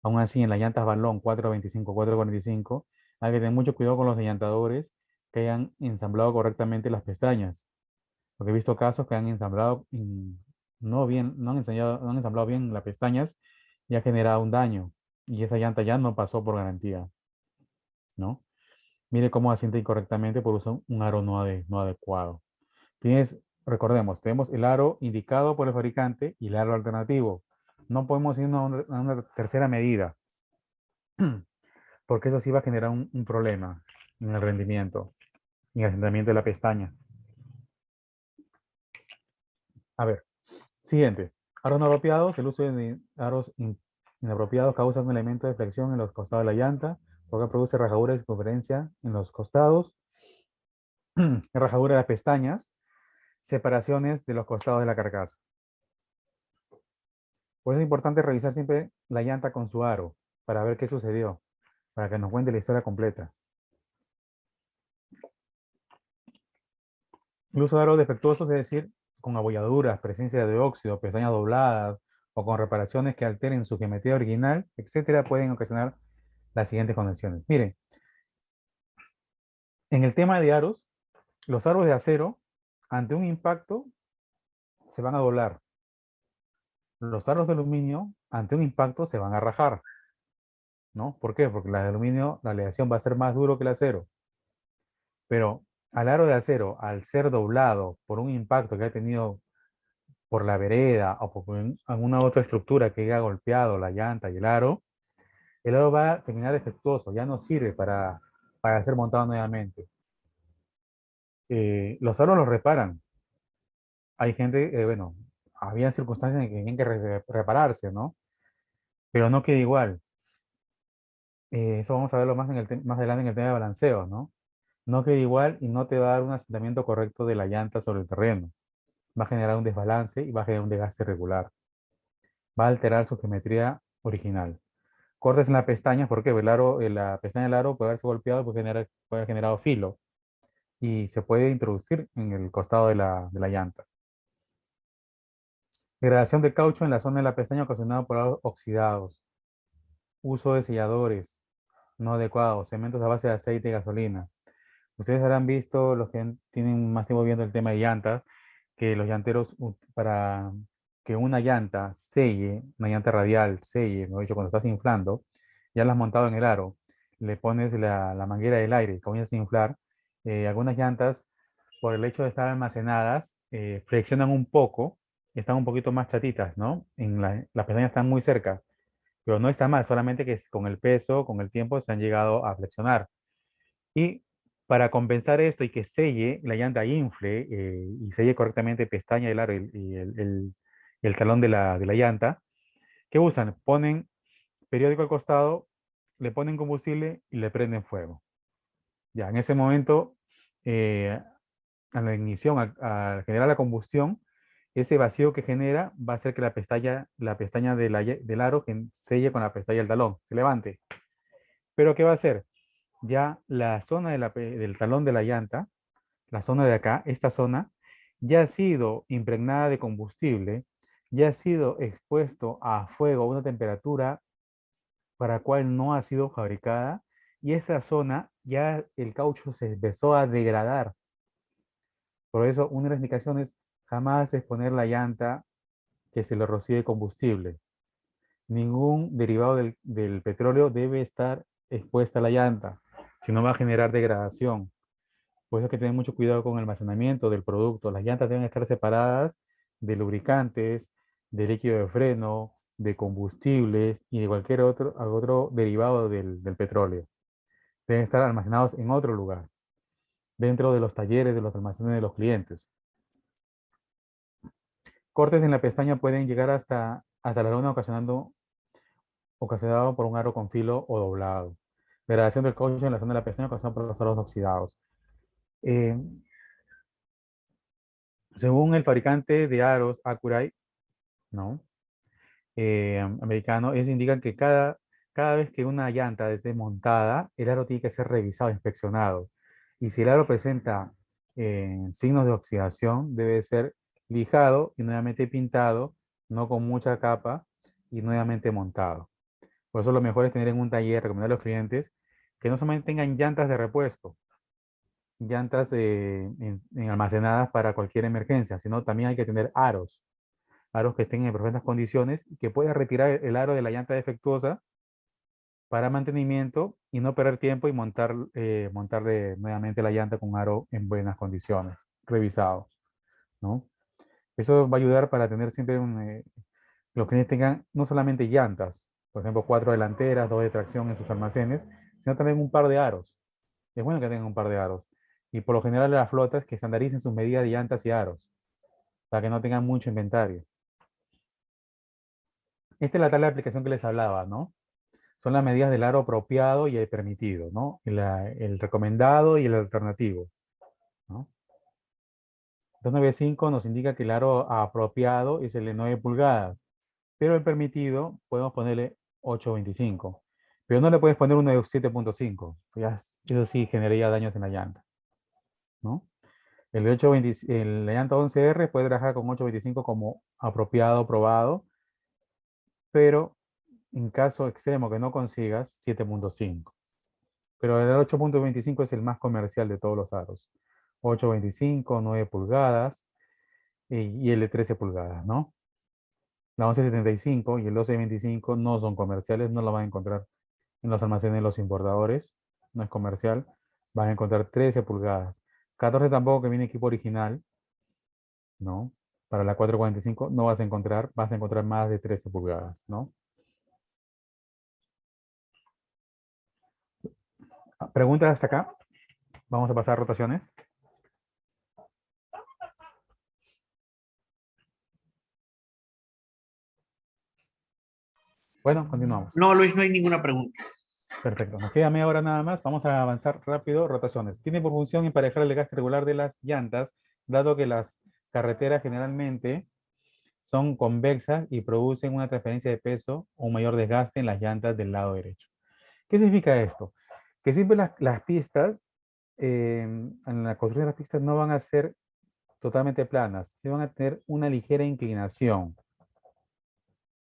Aún así, en las llantas balón 425, 445, hay que tener mucho cuidado con los enllantadores que hayan ensamblado correctamente las pestañas. Porque he visto casos que han ensamblado no bien, no han ensamblado bien las pestañas y ha generado un daño. Y esa llanta ya no pasó por garantía, ¿no? Mire cómo asienta incorrectamente por usar un aro no adecuado. Recordemos, tenemos el aro indicado por el fabricante y el aro alternativo. No podemos ir a una tercera medida, porque eso sí va a generar un problema en el rendimiento, en el asentamiento de la pestaña. A ver, siguiente. Aros no apropiados. El uso de aros inapropiados causa un elemento de flexión en los costados de la llanta, porque produce rajaduras de circunferencia en los costados, rajaduras de las pestañas, separaciones de los costados de la carcasa. Por eso es importante revisar siempre la llanta con su aro para ver qué sucedió, para que nos cuente la historia completa. El uso de aros defectuosos, es decir, con abolladuras, presencia de óxido, pestañas dobladas o con reparaciones que alteren su geometría original, etcétera, pueden ocasionar las siguientes condiciones. Miren, en el tema de aros, los aros de acero, ante un impacto, se van a doblar. Los aros de aluminio, ante un impacto, se van a rajar, ¿no? ¿Por qué? Porque la de aluminio, la aleación va a ser más duro que el acero. Pero al aro de acero, al ser doblado por un impacto que ha tenido por la vereda o por alguna otra estructura que haya golpeado la llanta y el aro va a terminar defectuoso, ya no sirve para ser montado nuevamente. Los aros los reparan. Hay gente, bueno, había circunstancias en que tenían que repararse, ¿no? Pero no queda igual. Eso vamos a verlo más, más adelante en el tema de balanceo, ¿no? No queda igual y no te va a dar un asentamiento correcto de la llanta sobre el terreno. Va a generar un desbalance y va a generar un desgaste regular. Va a alterar su geometría original. Cortes en la pestaña, porque la pestaña del aro puede haberse golpeado, puede haber generado filo y se puede introducir en el costado de la llanta. Degradación de caucho en la zona de la pestaña ocasionada por aros oxidados. Uso de selladores no adecuados, cementos a base de aceite y gasolina. Ustedes habrán visto, los que tienen más tiempo viendo el tema de llantas, que los llanteros, para que una llanta selle, una llanta radial selle, mejor dicho, cuando estás inflando, ya la has montado en el aro, le pones la manguera del aire, comienzas a inflar. Algunas llantas, por el hecho de estar almacenadas, flexionan un poco, están un poquito más chatitas, ¿no? Las pestañas están muy cerca, pero no está mal, solamente que con el peso, con el tiempo, se han llegado a flexionar. Y para compensar esto y que selle, la llanta infle y selle correctamente pestaña del aro y el talón de la llanta, ¿qué usan? Ponen periódico al costado, le ponen combustible y le prenden fuego. Ya, en ese momento, a la ignición, al generar la combustión, ese vacío que genera va a hacer que la pestaña del aro selle con la pestaña del talón, se levante. Pero ¿qué va a hacer? Ya la zona del talón de la llanta la zona de acá, esta zona, ya ha sido impregnada de combustible, ya ha sido expuesto a fuego a una temperatura para la cual no ha sido fabricada, y esta zona ya el caucho se empezó a degradar. Por eso, una de las indicaciones jamás es poner la llanta que se le rocíe combustible. Ningún derivado del petróleo debe estar expuesta a la llanta, si no va a generar degradación. Por eso hay que tener mucho cuidado con el almacenamiento del producto. Las llantas deben estar separadas de lubricantes, de líquido de freno, de combustibles y de cualquier otro derivado del petróleo. Deben estar almacenados en otro lugar, dentro de los talleres, de los almacenes de los clientes. Cortes en la pestaña pueden llegar hasta la luna ocasionado por un aro con filo o doblado. Degradación del caucho en la zona de la pestaña ocasionada por los aros oxidados. Eh, Según el fabricante de aros, Accuray, ¿no? Americano, ellos indican que cada vez que una llanta es desmontada, el aro tiene que ser revisado, inspeccionado. Y si el aro presenta signos de oxidación, debe ser lijado y nuevamente pintado, no con mucha capa, y nuevamente montado. Por eso lo mejor es tener en un taller, recomendar a los clientes que no solamente tengan llantas de repuesto, llantas almacenadas para cualquier emergencia, sino también hay que tener aros que estén en perfectas condiciones y que pueda retirar el aro de la llanta defectuosa para mantenimiento y no perder tiempo y montarle nuevamente la llanta con un aro en buenas condiciones, revisado, ¿no? Eso va a ayudar para tener siempre los clientes tengan no solamente llantas, por ejemplo, 4 delanteras, 2 de tracción en sus almacenes, sino también un par de aros. Es bueno que tengan un par de aros. Y por lo general las flotas que estandaricen sus medidas de llantas y aros, para que no tengan mucho inventario. Esta es la tabla de aplicación que les hablaba, ¿no? Son las medidas del aro apropiado y el permitido, ¿no? El recomendado y el alternativo, ¿no? 295 nos indica que el aro apropiado es el de 9 pulgadas, pero el permitido podemos ponerle 8.25. Pero no le puedes poner uno de 7.5, eso sí generaría daños en la llanta, ¿no? La llanta 11R puede trabajar con 8.25 como apropiado, probado, pero en caso extremo que no consigas, 7.5. Pero el 8.25 es el más comercial de todos los aros. 8.25, 9 pulgadas y el de 13 pulgadas, ¿no? La 11.75 y el 12.25 no son comerciales, no lo van a encontrar en los almacenes de los importadores, no es comercial. Van a encontrar 13 pulgadas. 14 tampoco, que viene equipo original, ¿no? Para la 4.45 no vas a encontrar más de 13 pulgadas, ¿no? Preguntas hasta acá. Vamos a pasar a rotaciones. Bueno, continuamos. No, Luis, no hay ninguna pregunta. Perfecto. Nos queda media hora nada más. Vamos a avanzar rápido. Rotaciones. Tiene por función emparejar el desgaste regular de las llantas, dado que las carreteras generalmente son convexas y producen una transferencia de peso o un mayor desgaste en las llantas del lado derecho. ¿Qué significa esto? Que siempre las pistas, en la construcción de las pistas no van a ser totalmente planas, sí van a tener una ligera inclinación.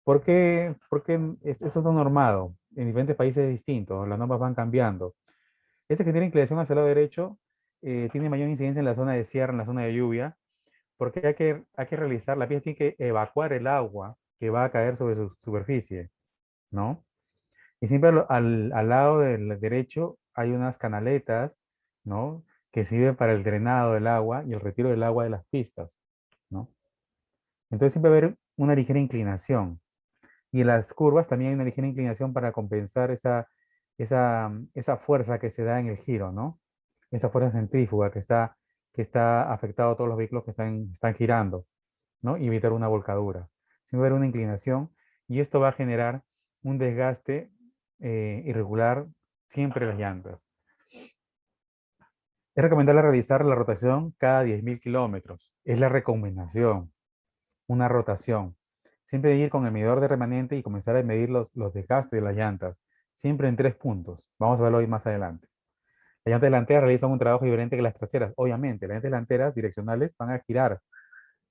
¿Por qué? Porque eso está normado. En diferentes países es distinto, las normas van cambiando. Este que tiene inclinación hacia el lado derecho tiene mayor incidencia en la zona de sierra, en la zona de lluvia, porque hay que realizar, la pieza tiene que evacuar el agua que va a caer sobre su superficie, ¿no? Y siempre al lado del derecho hay unas canaletas, ¿no? Que sirven para el drenado del agua y el retiro del agua de las pistas, ¿no? Entonces siempre va a haber una ligera inclinación. Y en las curvas también hay una ligera inclinación para compensar esa fuerza que se da en el giro, ¿no? Esa fuerza centrífuga que está afectado a todos los vehículos que están girando, ¿no? Y evitar una volcadura. Siempre va a haber una inclinación y esto va a generar un desgaste irregular siempre en las llantas. Es recomendable realizar la rotación cada 10.000 kilómetros. Es la recomendación, una rotación. Siempre ir con el medidor de remanente y comenzar a medir los desgastes de las llantas. Siempre en 3 puntos. Vamos a verlo hoy más adelante. Las llantas delanteras realizan un trabajo diferente que las traseras. Obviamente, las llantas delanteras direccionales van a girar,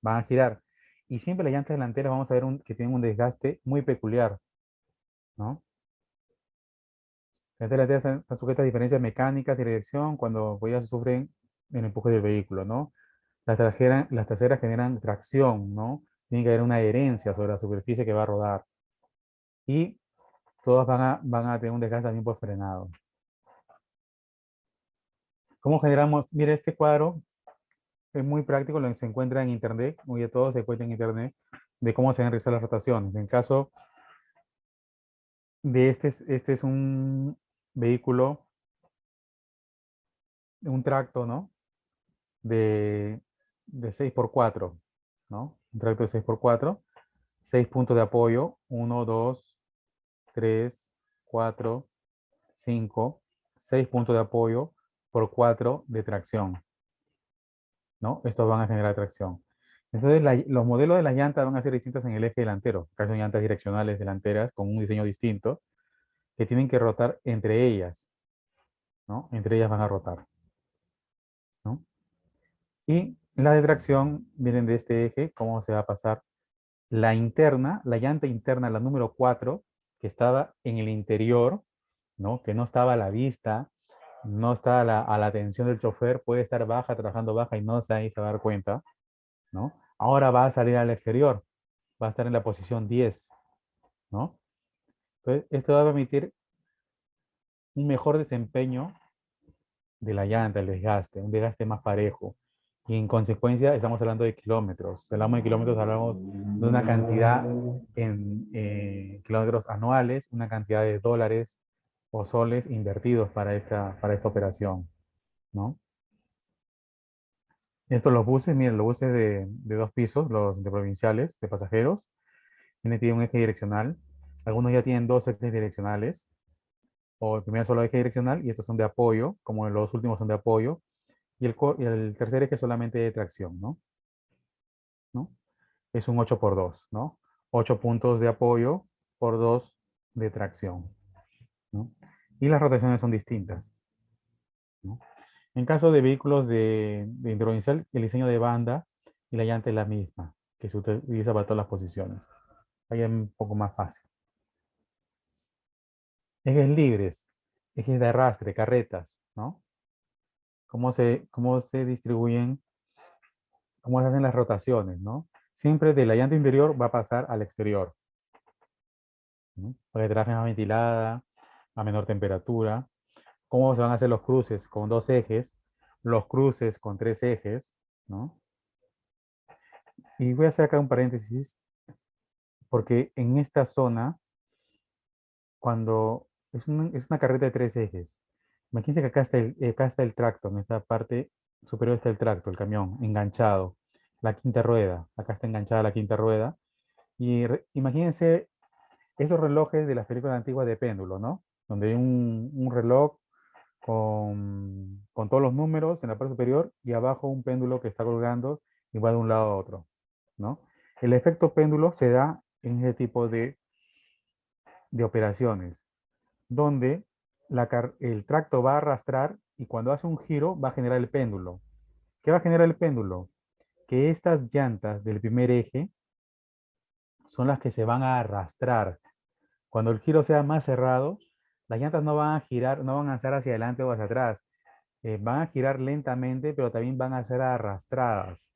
van a girar. Y siempre las llantas delanteras vamos a ver que tienen un desgaste muy peculiar, ¿no? Las llantas delanteras están sujetas a diferencias mecánicas de dirección cuando pues, ya se sufren el empuje del vehículo, ¿no? Las traseras generan tracción, ¿no? Tiene que haber una adherencia sobre la superficie que va a rodar. Y todas van a tener un desgaste también por frenado. ¿Cómo generamos? Mire, este cuadro es muy práctico, se encuentra en internet, muy de todo se encuentra en internet, de cómo se realizar las rotaciones. En caso de este es un vehículo, un tracto, ¿no? De 6x4, ¿no? Un tracto de 6x4, 6 puntos de apoyo, 1, 2, 3, 4, 5, 6 puntos de apoyo por 4 de tracción, ¿no? Estos van a generar tracción. Entonces, los modelos de las llantas van a ser distintos en el eje delantero. Acá son llantas direccionales delanteras con un diseño distinto que tienen que rotar entre ellas, ¿no? Entre ellas van a rotar, ¿no? Y la de tracción vienen de este eje, cómo se va a pasar la interna, la llanta interna, la número 4, que estaba en el interior, ¿no? Que no estaba a la vista, no está a la atención del chofer, puede estar baja, trabajando baja y no se va a dar cuenta, ¿no? Ahora va a salir al exterior, va a estar en la posición 10, ¿no? Entonces, esto va a permitir un mejor desempeño de la llanta, el desgaste, un desgaste más parejo. Y en consecuencia estamos hablando de kilómetros. Si hablamos de kilómetros, hablamos de una cantidad en kilómetros anuales, una cantidad de dólares o soles invertidos para esta operación, ¿no? Estos los buses, miren, los buses de 2 pisos, los interprovinciales de pasajeros, tienen un eje direccional. Algunos ya tienen 2 ejes direccionales, o el primer solo eje direccional, y estos son de apoyo, como los últimos son de apoyo, y el tercer eje solamente de tracción, ¿no? ¿No? Es un 8x2, ¿no? 8 puntos de apoyo por 2 de tracción, ¿no? Y las rotaciones son distintas, ¿no? En caso de vehículos de interprovincial, el diseño de banda y la llanta es la misma, que se utiliza para todas las posiciones. Ahí es un poco más fácil. Ejes libres, ejes de arrastre, carretas, ¿no? ¿Cómo se distribuyen, cómo se hacen las rotaciones, ¿no? Siempre de la llanta interior va a pasar al exterior, ¿no? Para que trabaje más ventilada, a menor temperatura. ¿Cómo se van a hacer los cruces? Con 2 ejes, los cruces con 3 ejes, ¿no? Y voy a hacer acá un paréntesis, porque en esta zona, cuando es una carreta de 3 ejes, imagínense que acá está el tracto, en esta parte superior está el tracto, el camión, enganchado, la quinta rueda, acá está enganchada la quinta rueda, y imagínense esos relojes de las películas antiguas de péndulo, ¿no? Donde hay un reloj con todos los números en la parte superior y abajo un péndulo que está colgando y va de un lado a otro, ¿no? El efecto péndulo se da en ese tipo de operaciones, donde el tracto va a arrastrar y cuando hace un giro va a generar el péndulo. ¿Qué va a generar el péndulo? Que estas llantas del primer eje son las que se van a arrastrar. Cuando el giro sea más cerrado, las llantas no van a girar, no van a estar hacia adelante o hacia atrás. Van a girar lentamente, pero también van a ser arrastradas,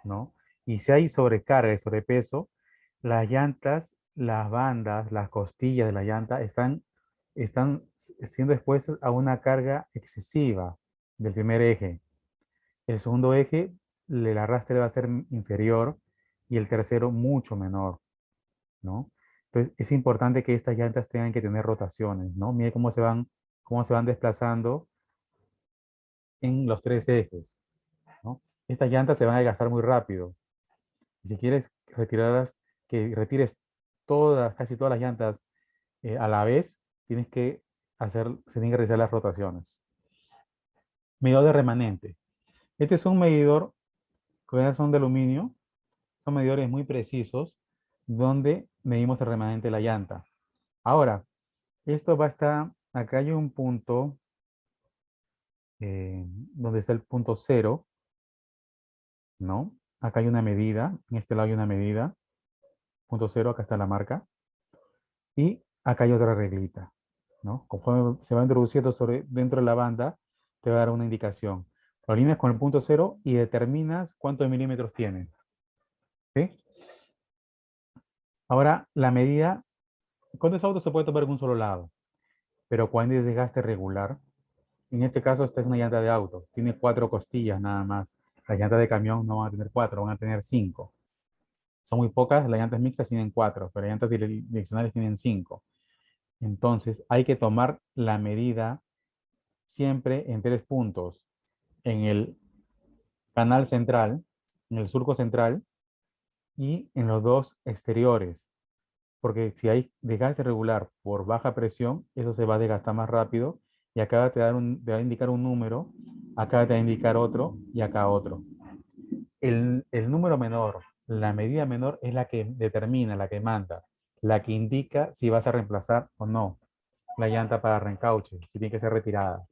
¿no? Y si hay sobrecarga y sobrepeso, las llantas, las bandas, las costillas de la llanta están siendo expuestas a una carga excesiva del primer eje. El segundo eje, el arrastre va a ser inferior y el tercero mucho menor, ¿no? Entonces es importante que estas llantas tengan que tener rotaciones, ¿no? Mire cómo se van desplazando en los 3 ejes, ¿no? Estas llantas se van a desgastar muy rápido. Y si quieres retirarlas, que retires casi todas las llantas a la vez, se tienen que realizar las rotaciones. Medidor de remanente. Este es un medidor, que son de aluminio, son medidores muy precisos, donde medimos el remanente de la llanta. Ahora, esto va a estar, acá hay un punto donde está el punto cero, ¿no? Acá hay una medida, en este lado hay una medida, punto cero, acá está la marca, y acá hay otra reglita, ¿no? Conforme se va introduciendo dentro de la banda, te va a dar una indicación. Lo alineas con el punto cero y determinas cuántos milímetros tiene, ¿sí? Ahora, la medida, con ese auto se puede tomar en un solo lado, pero cuando hay desgaste regular, en este caso esta es una llanta de auto, tiene 4 costillas nada más. Las llantas de camión no van a tener 4, van a tener 5. Son muy pocas, las llantas mixtas tienen 4, pero las llantas direccionales tienen 5. Entonces hay que tomar la medida siempre en 3 puntos. En el canal central, en el surco central y en los 2 exteriores. Porque si hay desgaste regular por baja presión, eso se va a desgastar más rápido y acá te va a indicar un número, acá te va a indicar otro y acá otro. El número menor, la medida menor es la que determina, la que manda, la que indica si vas a reemplazar o no la llanta para reencauche, si tiene que ser retirada.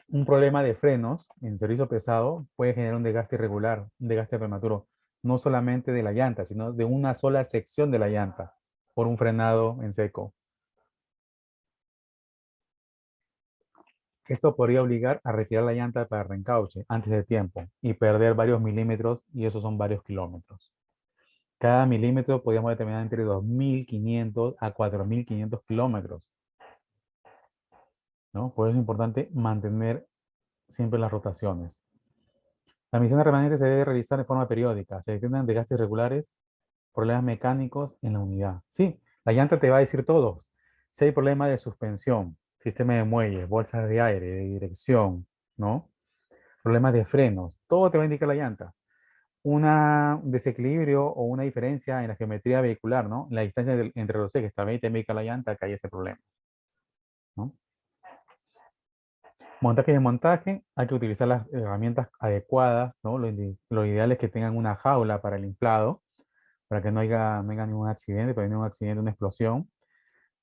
Un problema de frenos en servicio pesado puede generar un desgaste irregular, un desgaste prematuro, no solamente de la llanta, sino de una sola sección de la llanta por un frenado en seco. Esto podría obligar a retirar la llanta para reencauche antes de tiempo y perder varios milímetros, y esos son varios kilómetros. Cada milímetro podríamos determinar entre 2.500 a 4.500 kilómetros, ¿no? Por eso es importante mantener siempre las rotaciones. La misión de remanente se debe realizar de forma periódica. Se detectan desgastes irregulares, problemas mecánicos en la unidad. Sí, la llanta te va a decir todo. Si hay problemas de suspensión, sistema de muelles, bolsas de aire, de dirección, ¿no? Problemas de frenos, todo te va a indicar la llanta. Un desequilibrio o una diferencia en la geometría vehicular, ¿no? La distancia entre los ejes también te indica la llanta que hay ese problema, ¿no? Montaje y desmontaje, hay que utilizar las herramientas adecuadas, ¿no? Lo ideal es que tengan una jaula para el inflado, para que no haya ningún accidente, para que no haya un accidente, una explosión.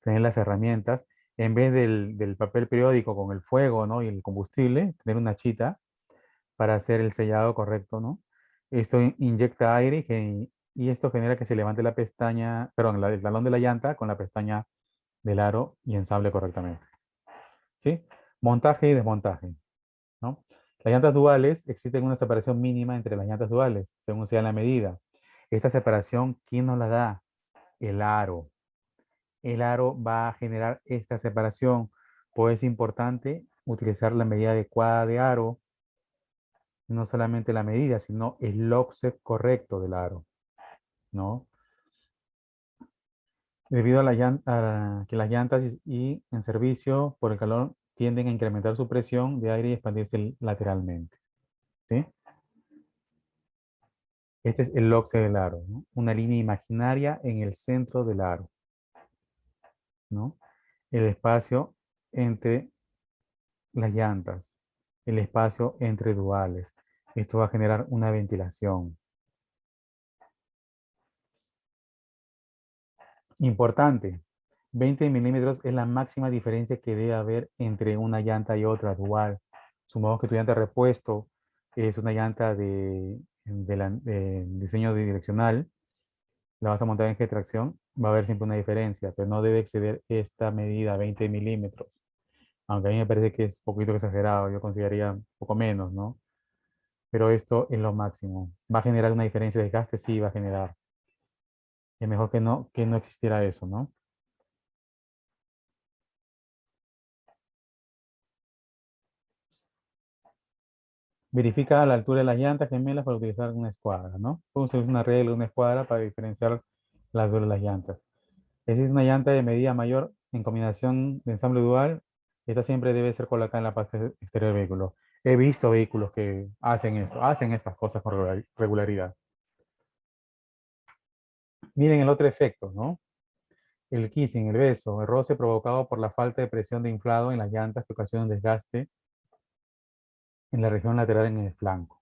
Tener las herramientas, en vez del papel periódico con el fuego, ¿no? Y el combustible, tener una chita para hacer el sellado correcto, ¿no? Esto inyecta aire y esto genera que se levante la pestaña, perdón, el talón de la llanta con la pestaña del aro y ensable correctamente, ¿sí? Montaje y desmontaje, ¿no? Las llantas duales, existen una separación mínima entre las llantas duales, según sea la medida. Esta separación, ¿quién nos la da? El aro. El aro va a generar esta separación. Pues es importante utilizar la medida adecuada de aro, no solamente la medida, sino el offset correcto del aro, ¿no? Debido a, que las llantas y en servicio por el calor tienden a incrementar su presión de aire y expandirse lateralmente, ¿sí? Este es el offset del aro, ¿no? Una línea imaginaria en el centro del aro, ¿no? El espacio entre las llantas, el espacio entre duales. Esto va a generar una ventilación. Importante, 20 milímetros es la máxima diferencia que debe haber entre una llanta y otra dual. Sumamos que tu llanta de repuesto es una llanta de diseño direccional, la vas a montar en eje de tracción, va a haber siempre una diferencia, pero no debe exceder esta medida, 20 milímetros. Aunque a mí me parece que es un poquito exagerado, yo consideraría un poco menos, ¿no? Pero esto es lo máximo. ¿Va a generar una diferencia de desgaste? Sí, va a generar. Es mejor que no existiera eso, ¿no? Verifica la altura de las llantas gemelas para utilizar una escuadra, ¿no? Puede usar una regla, una escuadra para diferenciar la altura de las llantas. Si es una llanta de medida mayor en combinación de ensamble dual, esta siempre debe ser colocada en la parte exterior del vehículo. He visto vehículos que hacen esto, hacen estas cosas con regularidad. Miren el otro efecto, ¿no? El kissing, el beso, el roce provocado por la falta de presión de inflado en las llantas que ocasiona un desgaste en la región lateral en el flanco.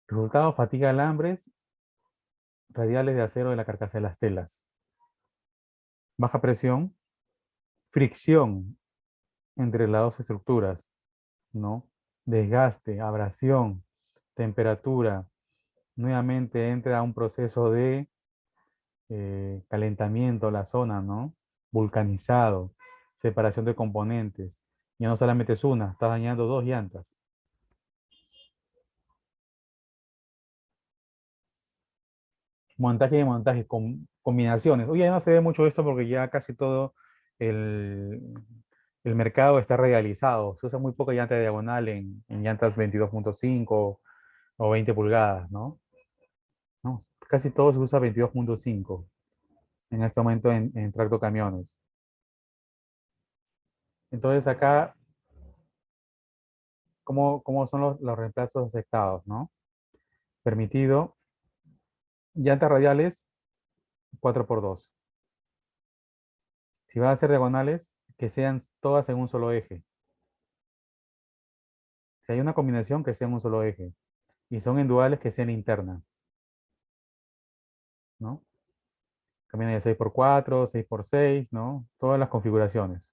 Resultado, fatiga alambres radiales de acero de la carcasa de las telas. Baja presión, fricción entre las dos estructuras, ¿no? Desgaste, abrasión, temperatura. Nuevamente entra un proceso de calentamiento la zona, ¿no? Vulcanizado, separación de componentes. Ya no solamente es una, está dañando dos llantas. Montaje y montaje, combinaciones. Hoy ya no se ve mucho esto porque ya casi todo el, el mercado está realizado. Se usa muy poca llanta diagonal en llantas 22.5 o 20 pulgadas, ¿no? ¿No? Casi todo se usa 22.5 en este momento en tractocamiones. Entonces acá, ¿cómo son los reemplazos aceptados, no? Permitido, llantas radiales 4x2. Si van a ser diagonales, que sean todas en un solo eje. Si hay una combinación, que sea en un solo eje. Y son en duales, que sean internas, ¿no? Camiones de 6x4, 6x6, ¿no? Todas las configuraciones.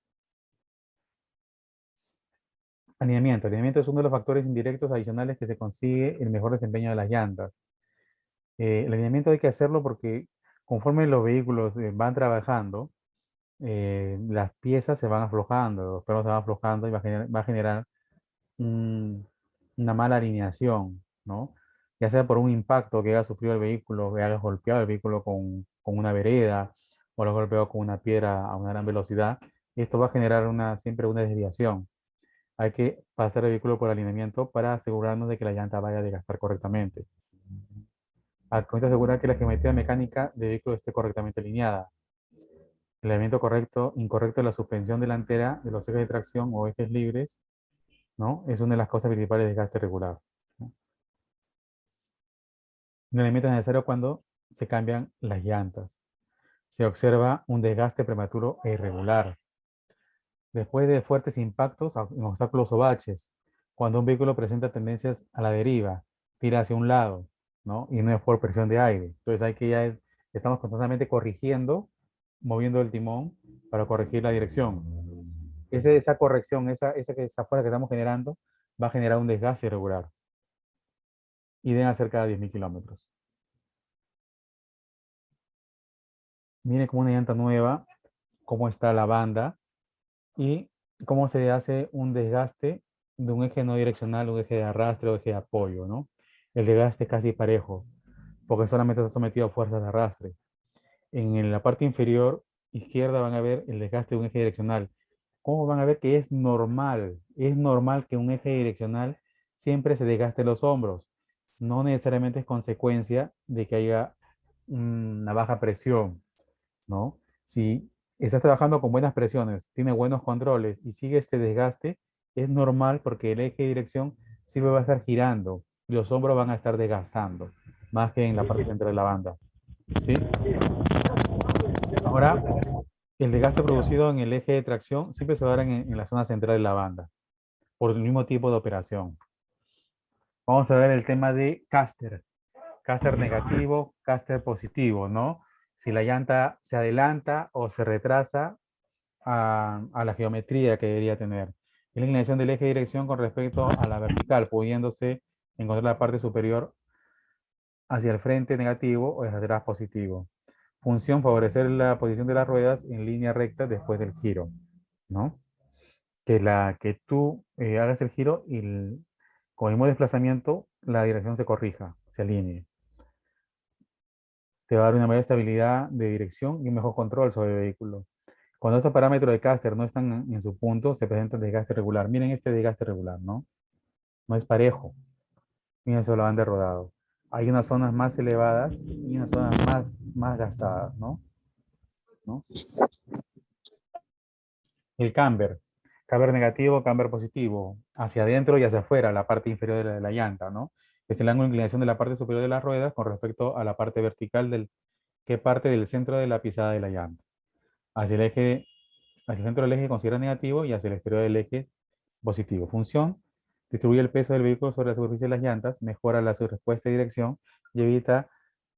Alineamiento. Alineamiento es uno de los factores indirectos adicionales que se consigue el mejor desempeño de las llantas. El alineamiento hay que hacerlo porque conforme los vehículos van trabajando, las piezas se van aflojando, los pernos se van aflojando y va a generar una mala alineación, ¿no? Ya sea por un impacto que haya sufrido el vehículo, que haya golpeado el vehículo con una vereda o lo haya golpeado con una piedra a una gran velocidad, esto va a generar siempre una desviación. Hay que pasar el vehículo por alineamiento para asegurarnos de que la llanta vaya a desgastar correctamente. Con esto asegurar que la geometría mecánica del vehículo esté correctamente alineada. El alineamiento incorrecto de la suspensión delantera de los ejes de tracción o ejes libres, ¿no? Es una de las causas principales de desgaste regular, ¿no? Un elemento necesario cuando se cambian las llantas. Se observa un desgaste prematuro e irregular. Después de fuertes impactos en obstáculos o baches, cuando un vehículo presenta tendencias a la deriva, tira hacia un lado, ¿no? Y no es por presión de aire. Entonces estamos constantemente corrigiendo, moviendo el timón para corregir la dirección. Esa corrección, esa fuerza que estamos generando, va a generar un desgaste irregular. Y deben hacer cada 10.000 kilómetros. Miren como una llanta nueva, cómo está la banda y cómo se hace un desgaste de un eje no direccional, un eje de arrastre o eje de apoyo, ¿no? El desgaste es casi parejo, porque solamente está sometido a fuerzas de arrastre. En la parte inferior izquierda van a ver el desgaste de un eje direccional. ¿Cómo van a ver que es normal? Es normal que un eje direccional siempre se desgaste los hombros. No necesariamente es consecuencia de que haya una baja presión, ¿no? Si estás trabajando con buenas presiones, tiene buenos controles y sigue este desgaste, es normal porque el eje de dirección siempre va a estar girando y los hombros van a estar desgastando, más que en la parte central de la banda, ¿sí? Ahora, el desgaste producido en el eje de tracción siempre se va a dar en la zona central de la banda, por el mismo tipo de operación. Vamos a ver el tema de caster. Caster negativo, caster positivo, ¿no? Si la llanta se adelanta o se retrasa a la geometría que debería tener. Es la inclinación del eje de dirección con respecto a la vertical, pudiéndose encontrar la parte superior hacia el frente negativo o hacia atrás positivo. Función, favorecer la posición de las ruedas en línea recta después del giro, ¿no? Que tú hagas el giro y con el mismo desplazamiento la dirección se corrija, se alinee. Te va a dar una mayor estabilidad de dirección y un mejor control sobre el vehículo. Cuando estos parámetros de caster no están en su punto, se presenta el desgaste regular. Miren este desgaste regular, ¿no? No es parejo. Miren sobre la banda de rodado. Hay unas zonas más elevadas y unas zonas más gastadas, ¿no? ¿No? El camber. Camber negativo, camber positivo. Hacia adentro y hacia afuera, la parte inferior de la llanta, ¿no? Es el ángulo de inclinación de la parte superior de las ruedas con respecto a la parte vertical que parte del centro de la pisada de la llanta. Hacia el centro del eje considera negativo y hacia el exterior del eje positivo. Función, distribuye el peso del vehículo sobre la superficie de las llantas, mejora la respuesta de dirección y evita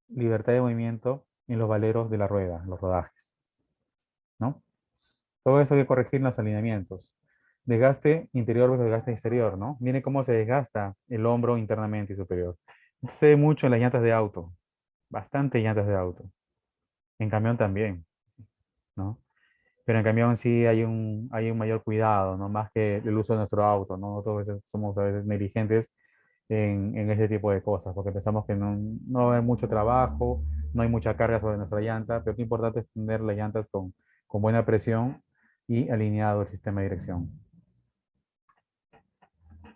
libertad de movimiento en los valeros de la rueda, los rodajes, ¿no? Todo eso hay que corregir en los alineamientos. Desgaste interior versus desgaste exterior, ¿no? Miren cómo se desgasta el hombro internamente y superior. Esto se ve mucho en las llantas de auto, bastante llantas de auto. En camión también, ¿no? Pero en camión sí hay un mayor cuidado, ¿no? Más que el uso de nuestro auto, ¿no? Nosotros a veces somos a veces negligentes en ese tipo de cosas, porque pensamos que no hay mucho trabajo, no hay mucha carga sobre nuestra llanta, pero lo importante es tener las llantas con buena presión y alineado el sistema de dirección.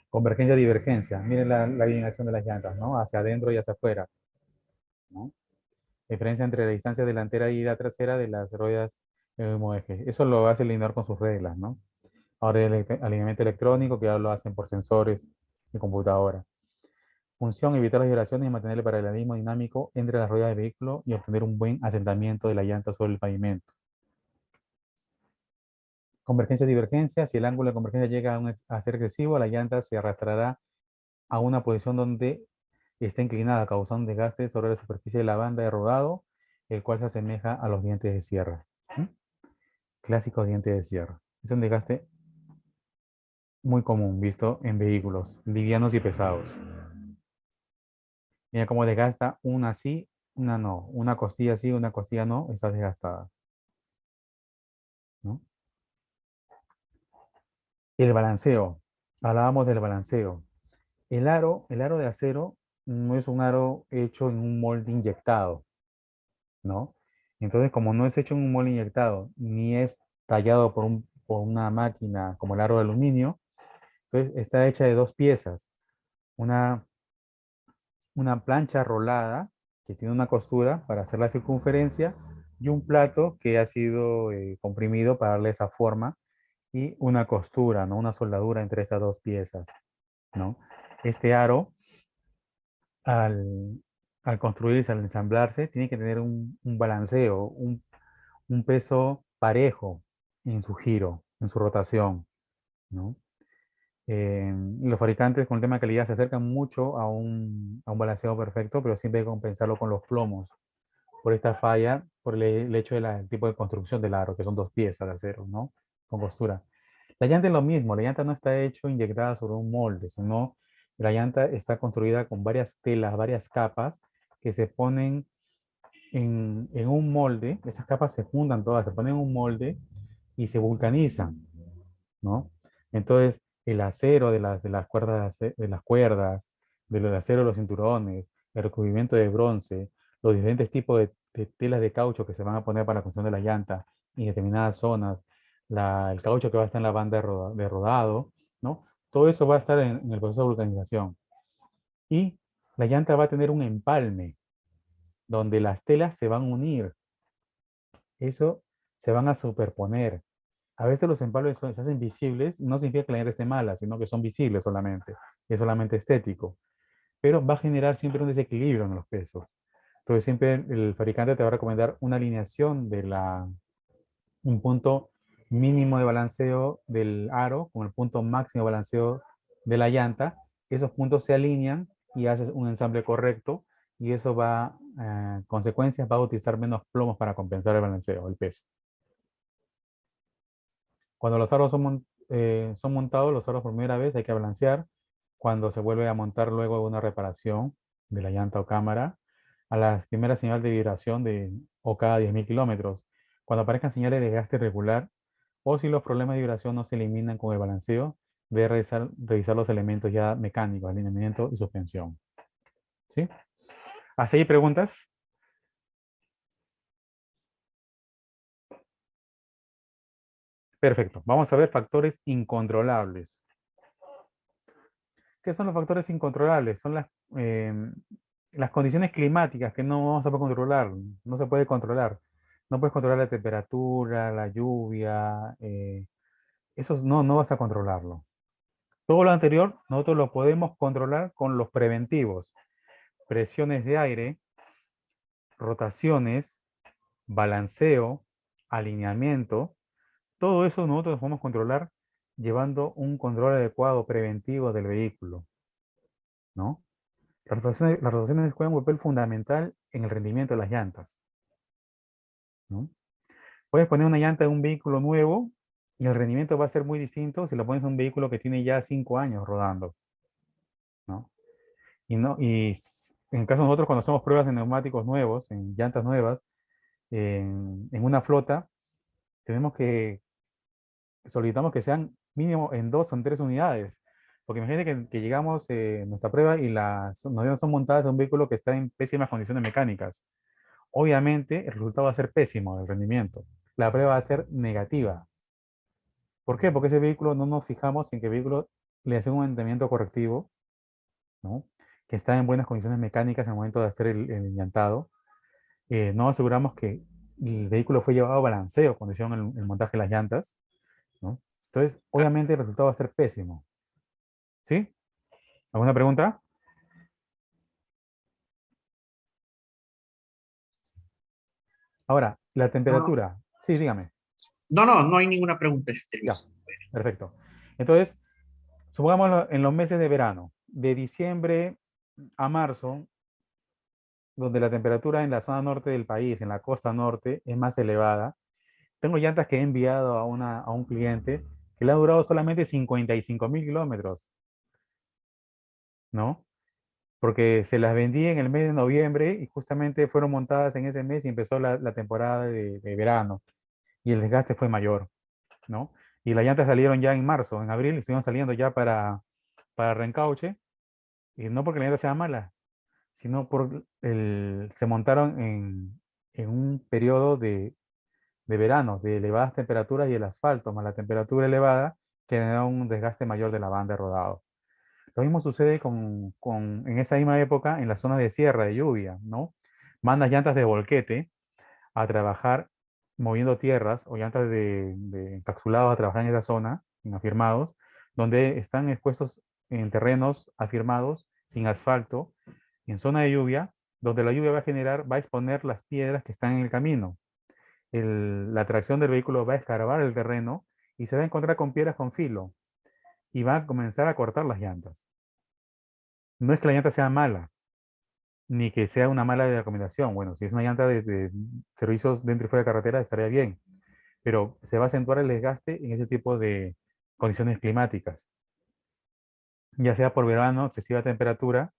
Convergencia, divergencia. Miren la alineación de las llantas, ¿no? Hacia adentro y hacia afuera, ¿no? Diferencia entre la distancia delantera y la trasera de las ruedas del mismo eje. Eso lo hace el alineador con sus reglas, ¿no? Ahora el alineamiento electrónico, que ya lo hacen por sensores de computadora. Función, evitar las vibraciones y mantener el paralelismo dinámico entre las ruedas del vehículo y obtener un buen asentamiento de la llanta sobre el pavimento. Convergencia, divergencia. Si el ángulo de convergencia llega a ser excesivo, la llanta se arrastrará a una posición donde está inclinada, causando desgaste sobre la superficie de la banda de rodado, el cual se asemeja a los dientes de sierra. ¿Sí? Clásicos dientes de sierra. Es un desgaste muy común visto en vehículos livianos y pesados. Mira cómo desgasta una sí, una no. Una costilla sí, una costilla no, está desgastada, ¿no? El balanceo. Hablábamos del balanceo. El aro de acero no es un aro hecho en un molde inyectado, ¿no? Entonces, como no es hecho en un molde inyectado, ni es tallado por una máquina como el aro de aluminio, entonces está hecha de dos piezas. Una, una plancha rolada que tiene una costura para hacer la circunferencia y un plato que ha sido comprimido para darle esa forma y una costura, ¿no? Una soldadura entre estas dos piezas, ¿no? Este aro, al, al construirse, al ensamblarse, tiene que tener un balanceo, un peso parejo en su giro, en su rotación, ¿no? Los fabricantes con el tema de calidad se acercan mucho a un balanceo perfecto, pero siempre hay que compensarlo con los plomos por esta falla, por el hecho del tipo de construcción del aro, que son dos piezas de acero, ¿no? Con costura. La llanta es lo mismo, la llanta no está hecho inyectada sobre un molde, sino la llanta está construida con varias telas, varias capas que se ponen en un molde, esas capas se juntan todas, se ponen en un molde y se vulcanizan, ¿no? Entonces, el acero de las cuerdas, del acero de los cinturones, el recubrimiento de bronce, los diferentes tipos de telas de caucho que se van a poner para la construcción de la llanta en determinadas zonas, el caucho que va a estar en la banda de rodado, ¿no? Todo eso va a estar en el proceso de vulcanización. Y la llanta va a tener un empalme, donde las telas se van a unir. Eso se van a superponer. A veces los empalmes se hacen visibles, no significa que la llanta esté mala, sino que son visibles solamente, es solamente estético, pero va a generar siempre un desequilibrio en los pesos. Entonces siempre el fabricante te va a recomendar una alineación un punto mínimo de balanceo del aro con el punto máximo de balanceo de la llanta. Esos puntos se alinean y haces un ensamble correcto y eso va, consecuencias, va a utilizar menos plomos para compensar el balanceo, el peso. Cuando los aros son montados, los aros por primera vez hay que balancear. Cuando se vuelve a montar luego de una reparación de la llanta o cámara, a las primeras señales de vibración o cada 10.000 kilómetros. Cuando aparezcan señales de desgaste irregular o si los problemas de vibración no se eliminan con el balanceo, debe revisar los elementos ya mecánicos, alineamiento y suspensión. ¿Sí? ¿Hasta ahí preguntas? Perfecto. Vamos a ver factores incontrolables. ¿Qué son los factores incontrolables? Son las condiciones climáticas que no vamos a poder controlar, no se puede controlar. No puedes controlar la temperatura, la lluvia, eso no vas a controlarlo. Todo lo anterior nosotros lo podemos controlar con los preventivos. Presiones de aire, rotaciones, balanceo, alineamiento. Todo eso nosotros lo podemos controlar llevando un control adecuado preventivo del vehículo, ¿no? Las rotaciones juegan un papel fundamental en el rendimiento de las llantas, ¿no? Puedes poner una llanta de un vehículo nuevo Y el rendimiento va a ser muy distinto si lo pones en un vehículo que tiene ya 5 años rodando, ¿no? En el caso de nosotros, cuando hacemos pruebas de neumáticos nuevos, en llantas nuevas, en una flota, tenemos que solicitamos que sean mínimo en 2 o en 3 unidades. Porque imagínate que llegamos a nuestra prueba y nos son montadas en un vehículo que está en pésimas condiciones mecánicas. Obviamente, el resultado va a ser pésimo del rendimiento. La prueba va a ser negativa. ¿Por qué? Porque ese vehículo no nos fijamos en que el vehículo le hace un mantenimiento correctivo, ¿no? Que está en buenas condiciones mecánicas en el momento de hacer el llantado. No aseguramos que el vehículo fue llevado a balanceo cuando hicieron el montaje de las llantas, ¿no? Entonces, obviamente el resultado va a ser pésimo. ¿Sí? ¿Alguna pregunta? Ahora, la No, temperatura. Sí, dígame. no hay ninguna pregunta, Ya, Luis. perfecto. Entonces, supongamos en los meses de verano, de diciembre a marzo, donde la temperatura en la zona norte del país, en la costa norte, es más elevada. Tengo llantas que he enviado a un cliente que le ha durado solamente 55.000 kilómetros, ¿no? Porque se las vendí en el mes de noviembre y justamente fueron montadas en ese mes y empezó la temporada de verano y el desgaste fue mayor, ¿no? Y las llantas salieron ya en marzo, en abril, estuvieron saliendo ya para reencauche, y no porque la llanta sea mala, sino se montaron en un periodo de verano, de elevadas temperaturas y el asfalto, más la temperatura elevada, genera un desgaste mayor de la banda de rodado. Lo mismo sucede en esa misma época en las zonas de sierra, de lluvia, ¿no? Mandas llantas de volquete a trabajar moviendo tierras o llantas de encapsulados a trabajar en esa zona, en afirmados, donde están expuestos en terrenos afirmados, sin asfalto, en zona de lluvia, donde la lluvia va a exponer las piedras que están en el camino. La tracción del vehículo va a escarbar el terreno y se va a encontrar con piedras con filo y va a comenzar a cortar las llantas. No es que la llanta sea mala, ni que sea una mala recomendación. Bueno, si es una llanta de servicios dentro y fuera de carretera, estaría bien, pero se va a acentuar el desgaste en ese tipo de condiciones climáticas, ya sea por verano, excesiva temperatura,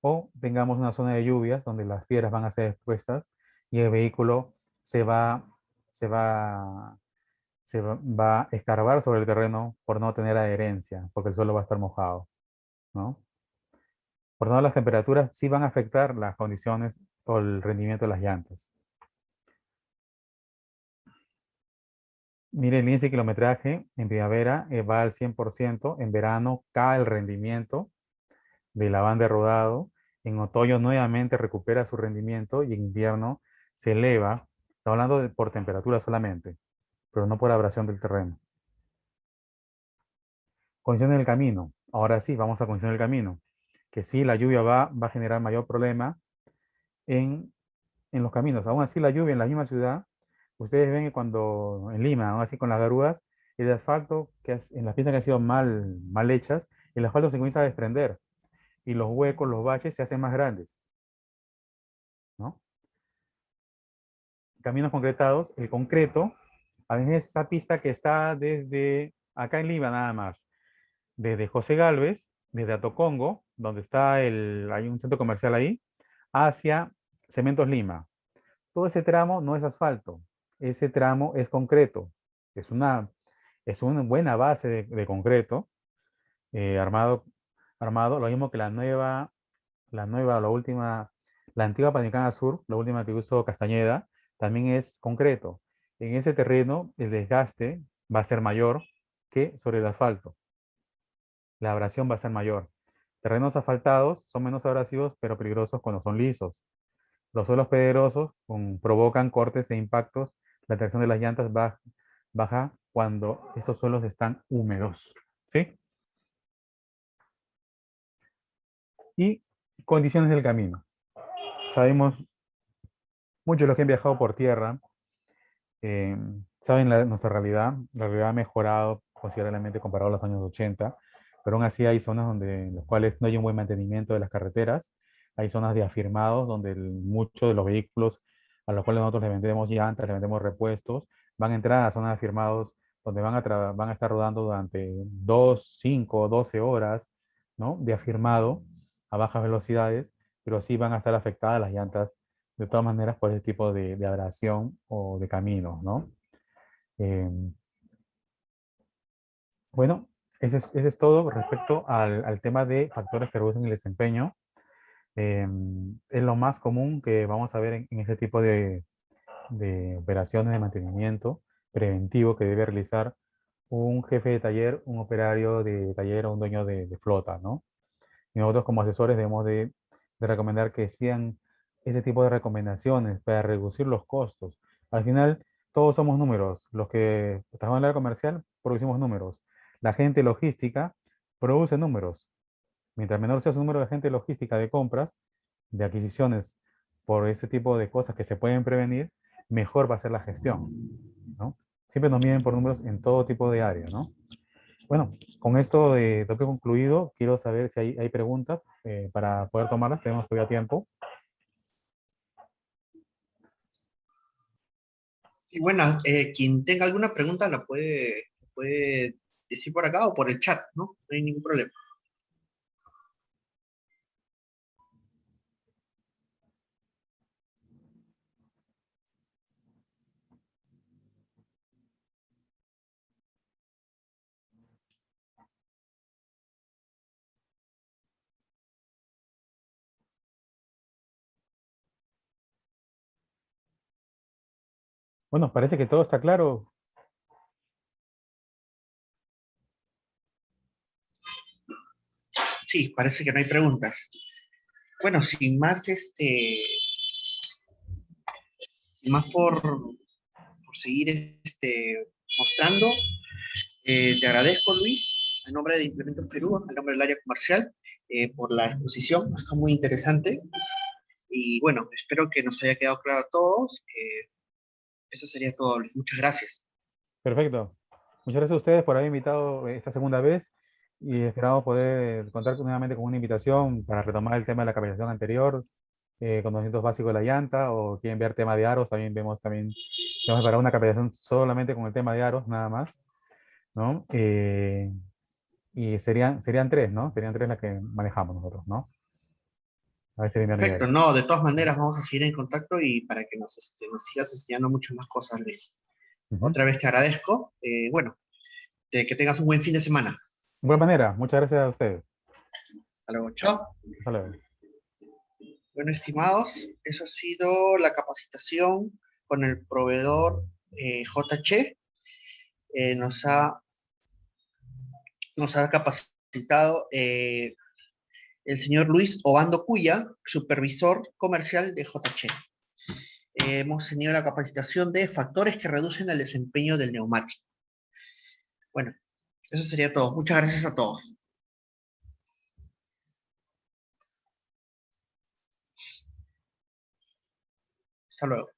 o tengamos una zona de lluvias donde las piedras van a ser expuestas y el vehículo se va, se va, va a escarbar sobre el terreno por no tener adherencia, porque el suelo va a estar mojado, ¿no? Por lo tanto, las temperaturas sí van a afectar las condiciones o el rendimiento de las llantas. Mire, el índice de kilometraje en primavera va al 100%, en verano cae el rendimiento de la banda de rodado, en otoño nuevamente recupera su rendimiento y en invierno se eleva. Estamos hablando por temperatura solamente, pero no por abrasión del terreno. Condiciones del camino. Ahora sí, vamos a condiciones del camino. Que sí, la lluvia va a generar mayor problema en, en los caminos. Aún así, la lluvia en la misma ciudad, ustedes ven que cuando en Lima, aún así con las grúas, el asfalto, en las pistas que han sido mal hechas, el asfalto se comienza a desprender y los huecos, los baches se hacen más grandes, ¿no? Caminos concretados, el concreto, a veces esa pista que está desde acá en Lima nada más, desde José Galvez, desde Atocongo, donde hay un centro comercial ahí, hacia Cementos Lima. Todo ese tramo no es asfalto, ese tramo es concreto. Es una buena base de concreto armado, lo mismo que la antigua Panamericana Sur, la última que usó Castañeda, también es concreto. En ese terreno el desgaste va a ser mayor que sobre el asfalto. La abrasión va a ser mayor. Terrenos asfaltados son menos abrasivos, pero peligrosos cuando son lisos. Los suelos pedregosos provocan cortes e impactos. La tracción de las llantas baja cuando estos suelos están húmedos. ¿Sí? Y condiciones del camino. Sabemos, muchos de los que han viajado por tierra eh, saben nuestra realidad. La realidad ha mejorado considerablemente comparado a los años 80, pero aún así hay zonas en las cuales no hay un buen mantenimiento de las carreteras. Hay zonas de afirmados donde muchos de los vehículos a los cuales nosotros le vendemos llantas, le vendemos repuestos, van a entrar a zonas de afirmados donde van a estar rodando durante 2, 5, 12 horas, ¿no? De afirmado a bajas velocidades, pero sí van a estar afectadas las llantas de todas maneras por ese tipo de abrasión o de caminos, ¿no? Eh, bueno, ese es todo respecto al tema de factores que reducen el desempeño. Es lo más común que vamos a ver en ese tipo de operaciones de mantenimiento preventivo que debe realizar un jefe de taller, un operario de taller o un dueño de flota, ¿no? Y nosotros como asesores debemos de recomendar que sean ese tipo de recomendaciones para reducir los costos. Al final, todos somos números. Los que trabajamos en el área comercial producimos números. La gente logística produce números. Mientras menor sea su número de gente logística de compras, de adquisiciones por ese tipo de cosas que se pueden prevenir, mejor va a ser la gestión, ¿no? Siempre nos miden por números en todo tipo de áreas, ¿no? Bueno, con esto de toque concluido, quiero saber si hay preguntas para poder tomarlas. Tenemos todavía tiempo. Y bueno, quien tenga alguna pregunta la puede decir por acá o por el chat, ¿no? No hay ningún problema. Bueno, parece que todo está claro. Sí, parece que no hay preguntas. Bueno, sin más, más por seguir mostrando, te agradezco, Luis, en nombre de Implementos Perú, en nombre del área comercial, por la exposición. Está muy interesante. Y bueno, espero que nos haya quedado claro a todos. Eso sería todo, Luis. Muchas gracias. Perfecto. Muchas gracias a ustedes por haber invitado esta segunda vez y esperamos poder contar nuevamente con una invitación para retomar el tema de la capacitación anterior, conocimientos básicos de la llanta o quieren ver tema de aros, también vemos para una capacitación solamente con el tema de aros, nada más, ¿no? Y serían tres, ¿no? Serían tres las que manejamos nosotros, ¿no? A ver si viene Perfecto, Miguel. no, de todas maneras vamos a seguir en contacto y para que nos sigas enseñando muchas más cosas, Luis. Ujú. Otra vez te agradezco. Bueno, que tengas un buen fin de semana. De buena manera, muchas gracias a ustedes. Hasta luego, chao. Hasta luego. Bueno, estimados, eso ha sido la capacitación con el proveedor JC. Nos ha capacitado el señor Luis Obando Cuya, supervisor comercial de JC. Hemos tenido la capacitación de factores que reducen el desempeño del neumático. Bueno, eso sería todo. Muchas gracias a todos. Hasta luego.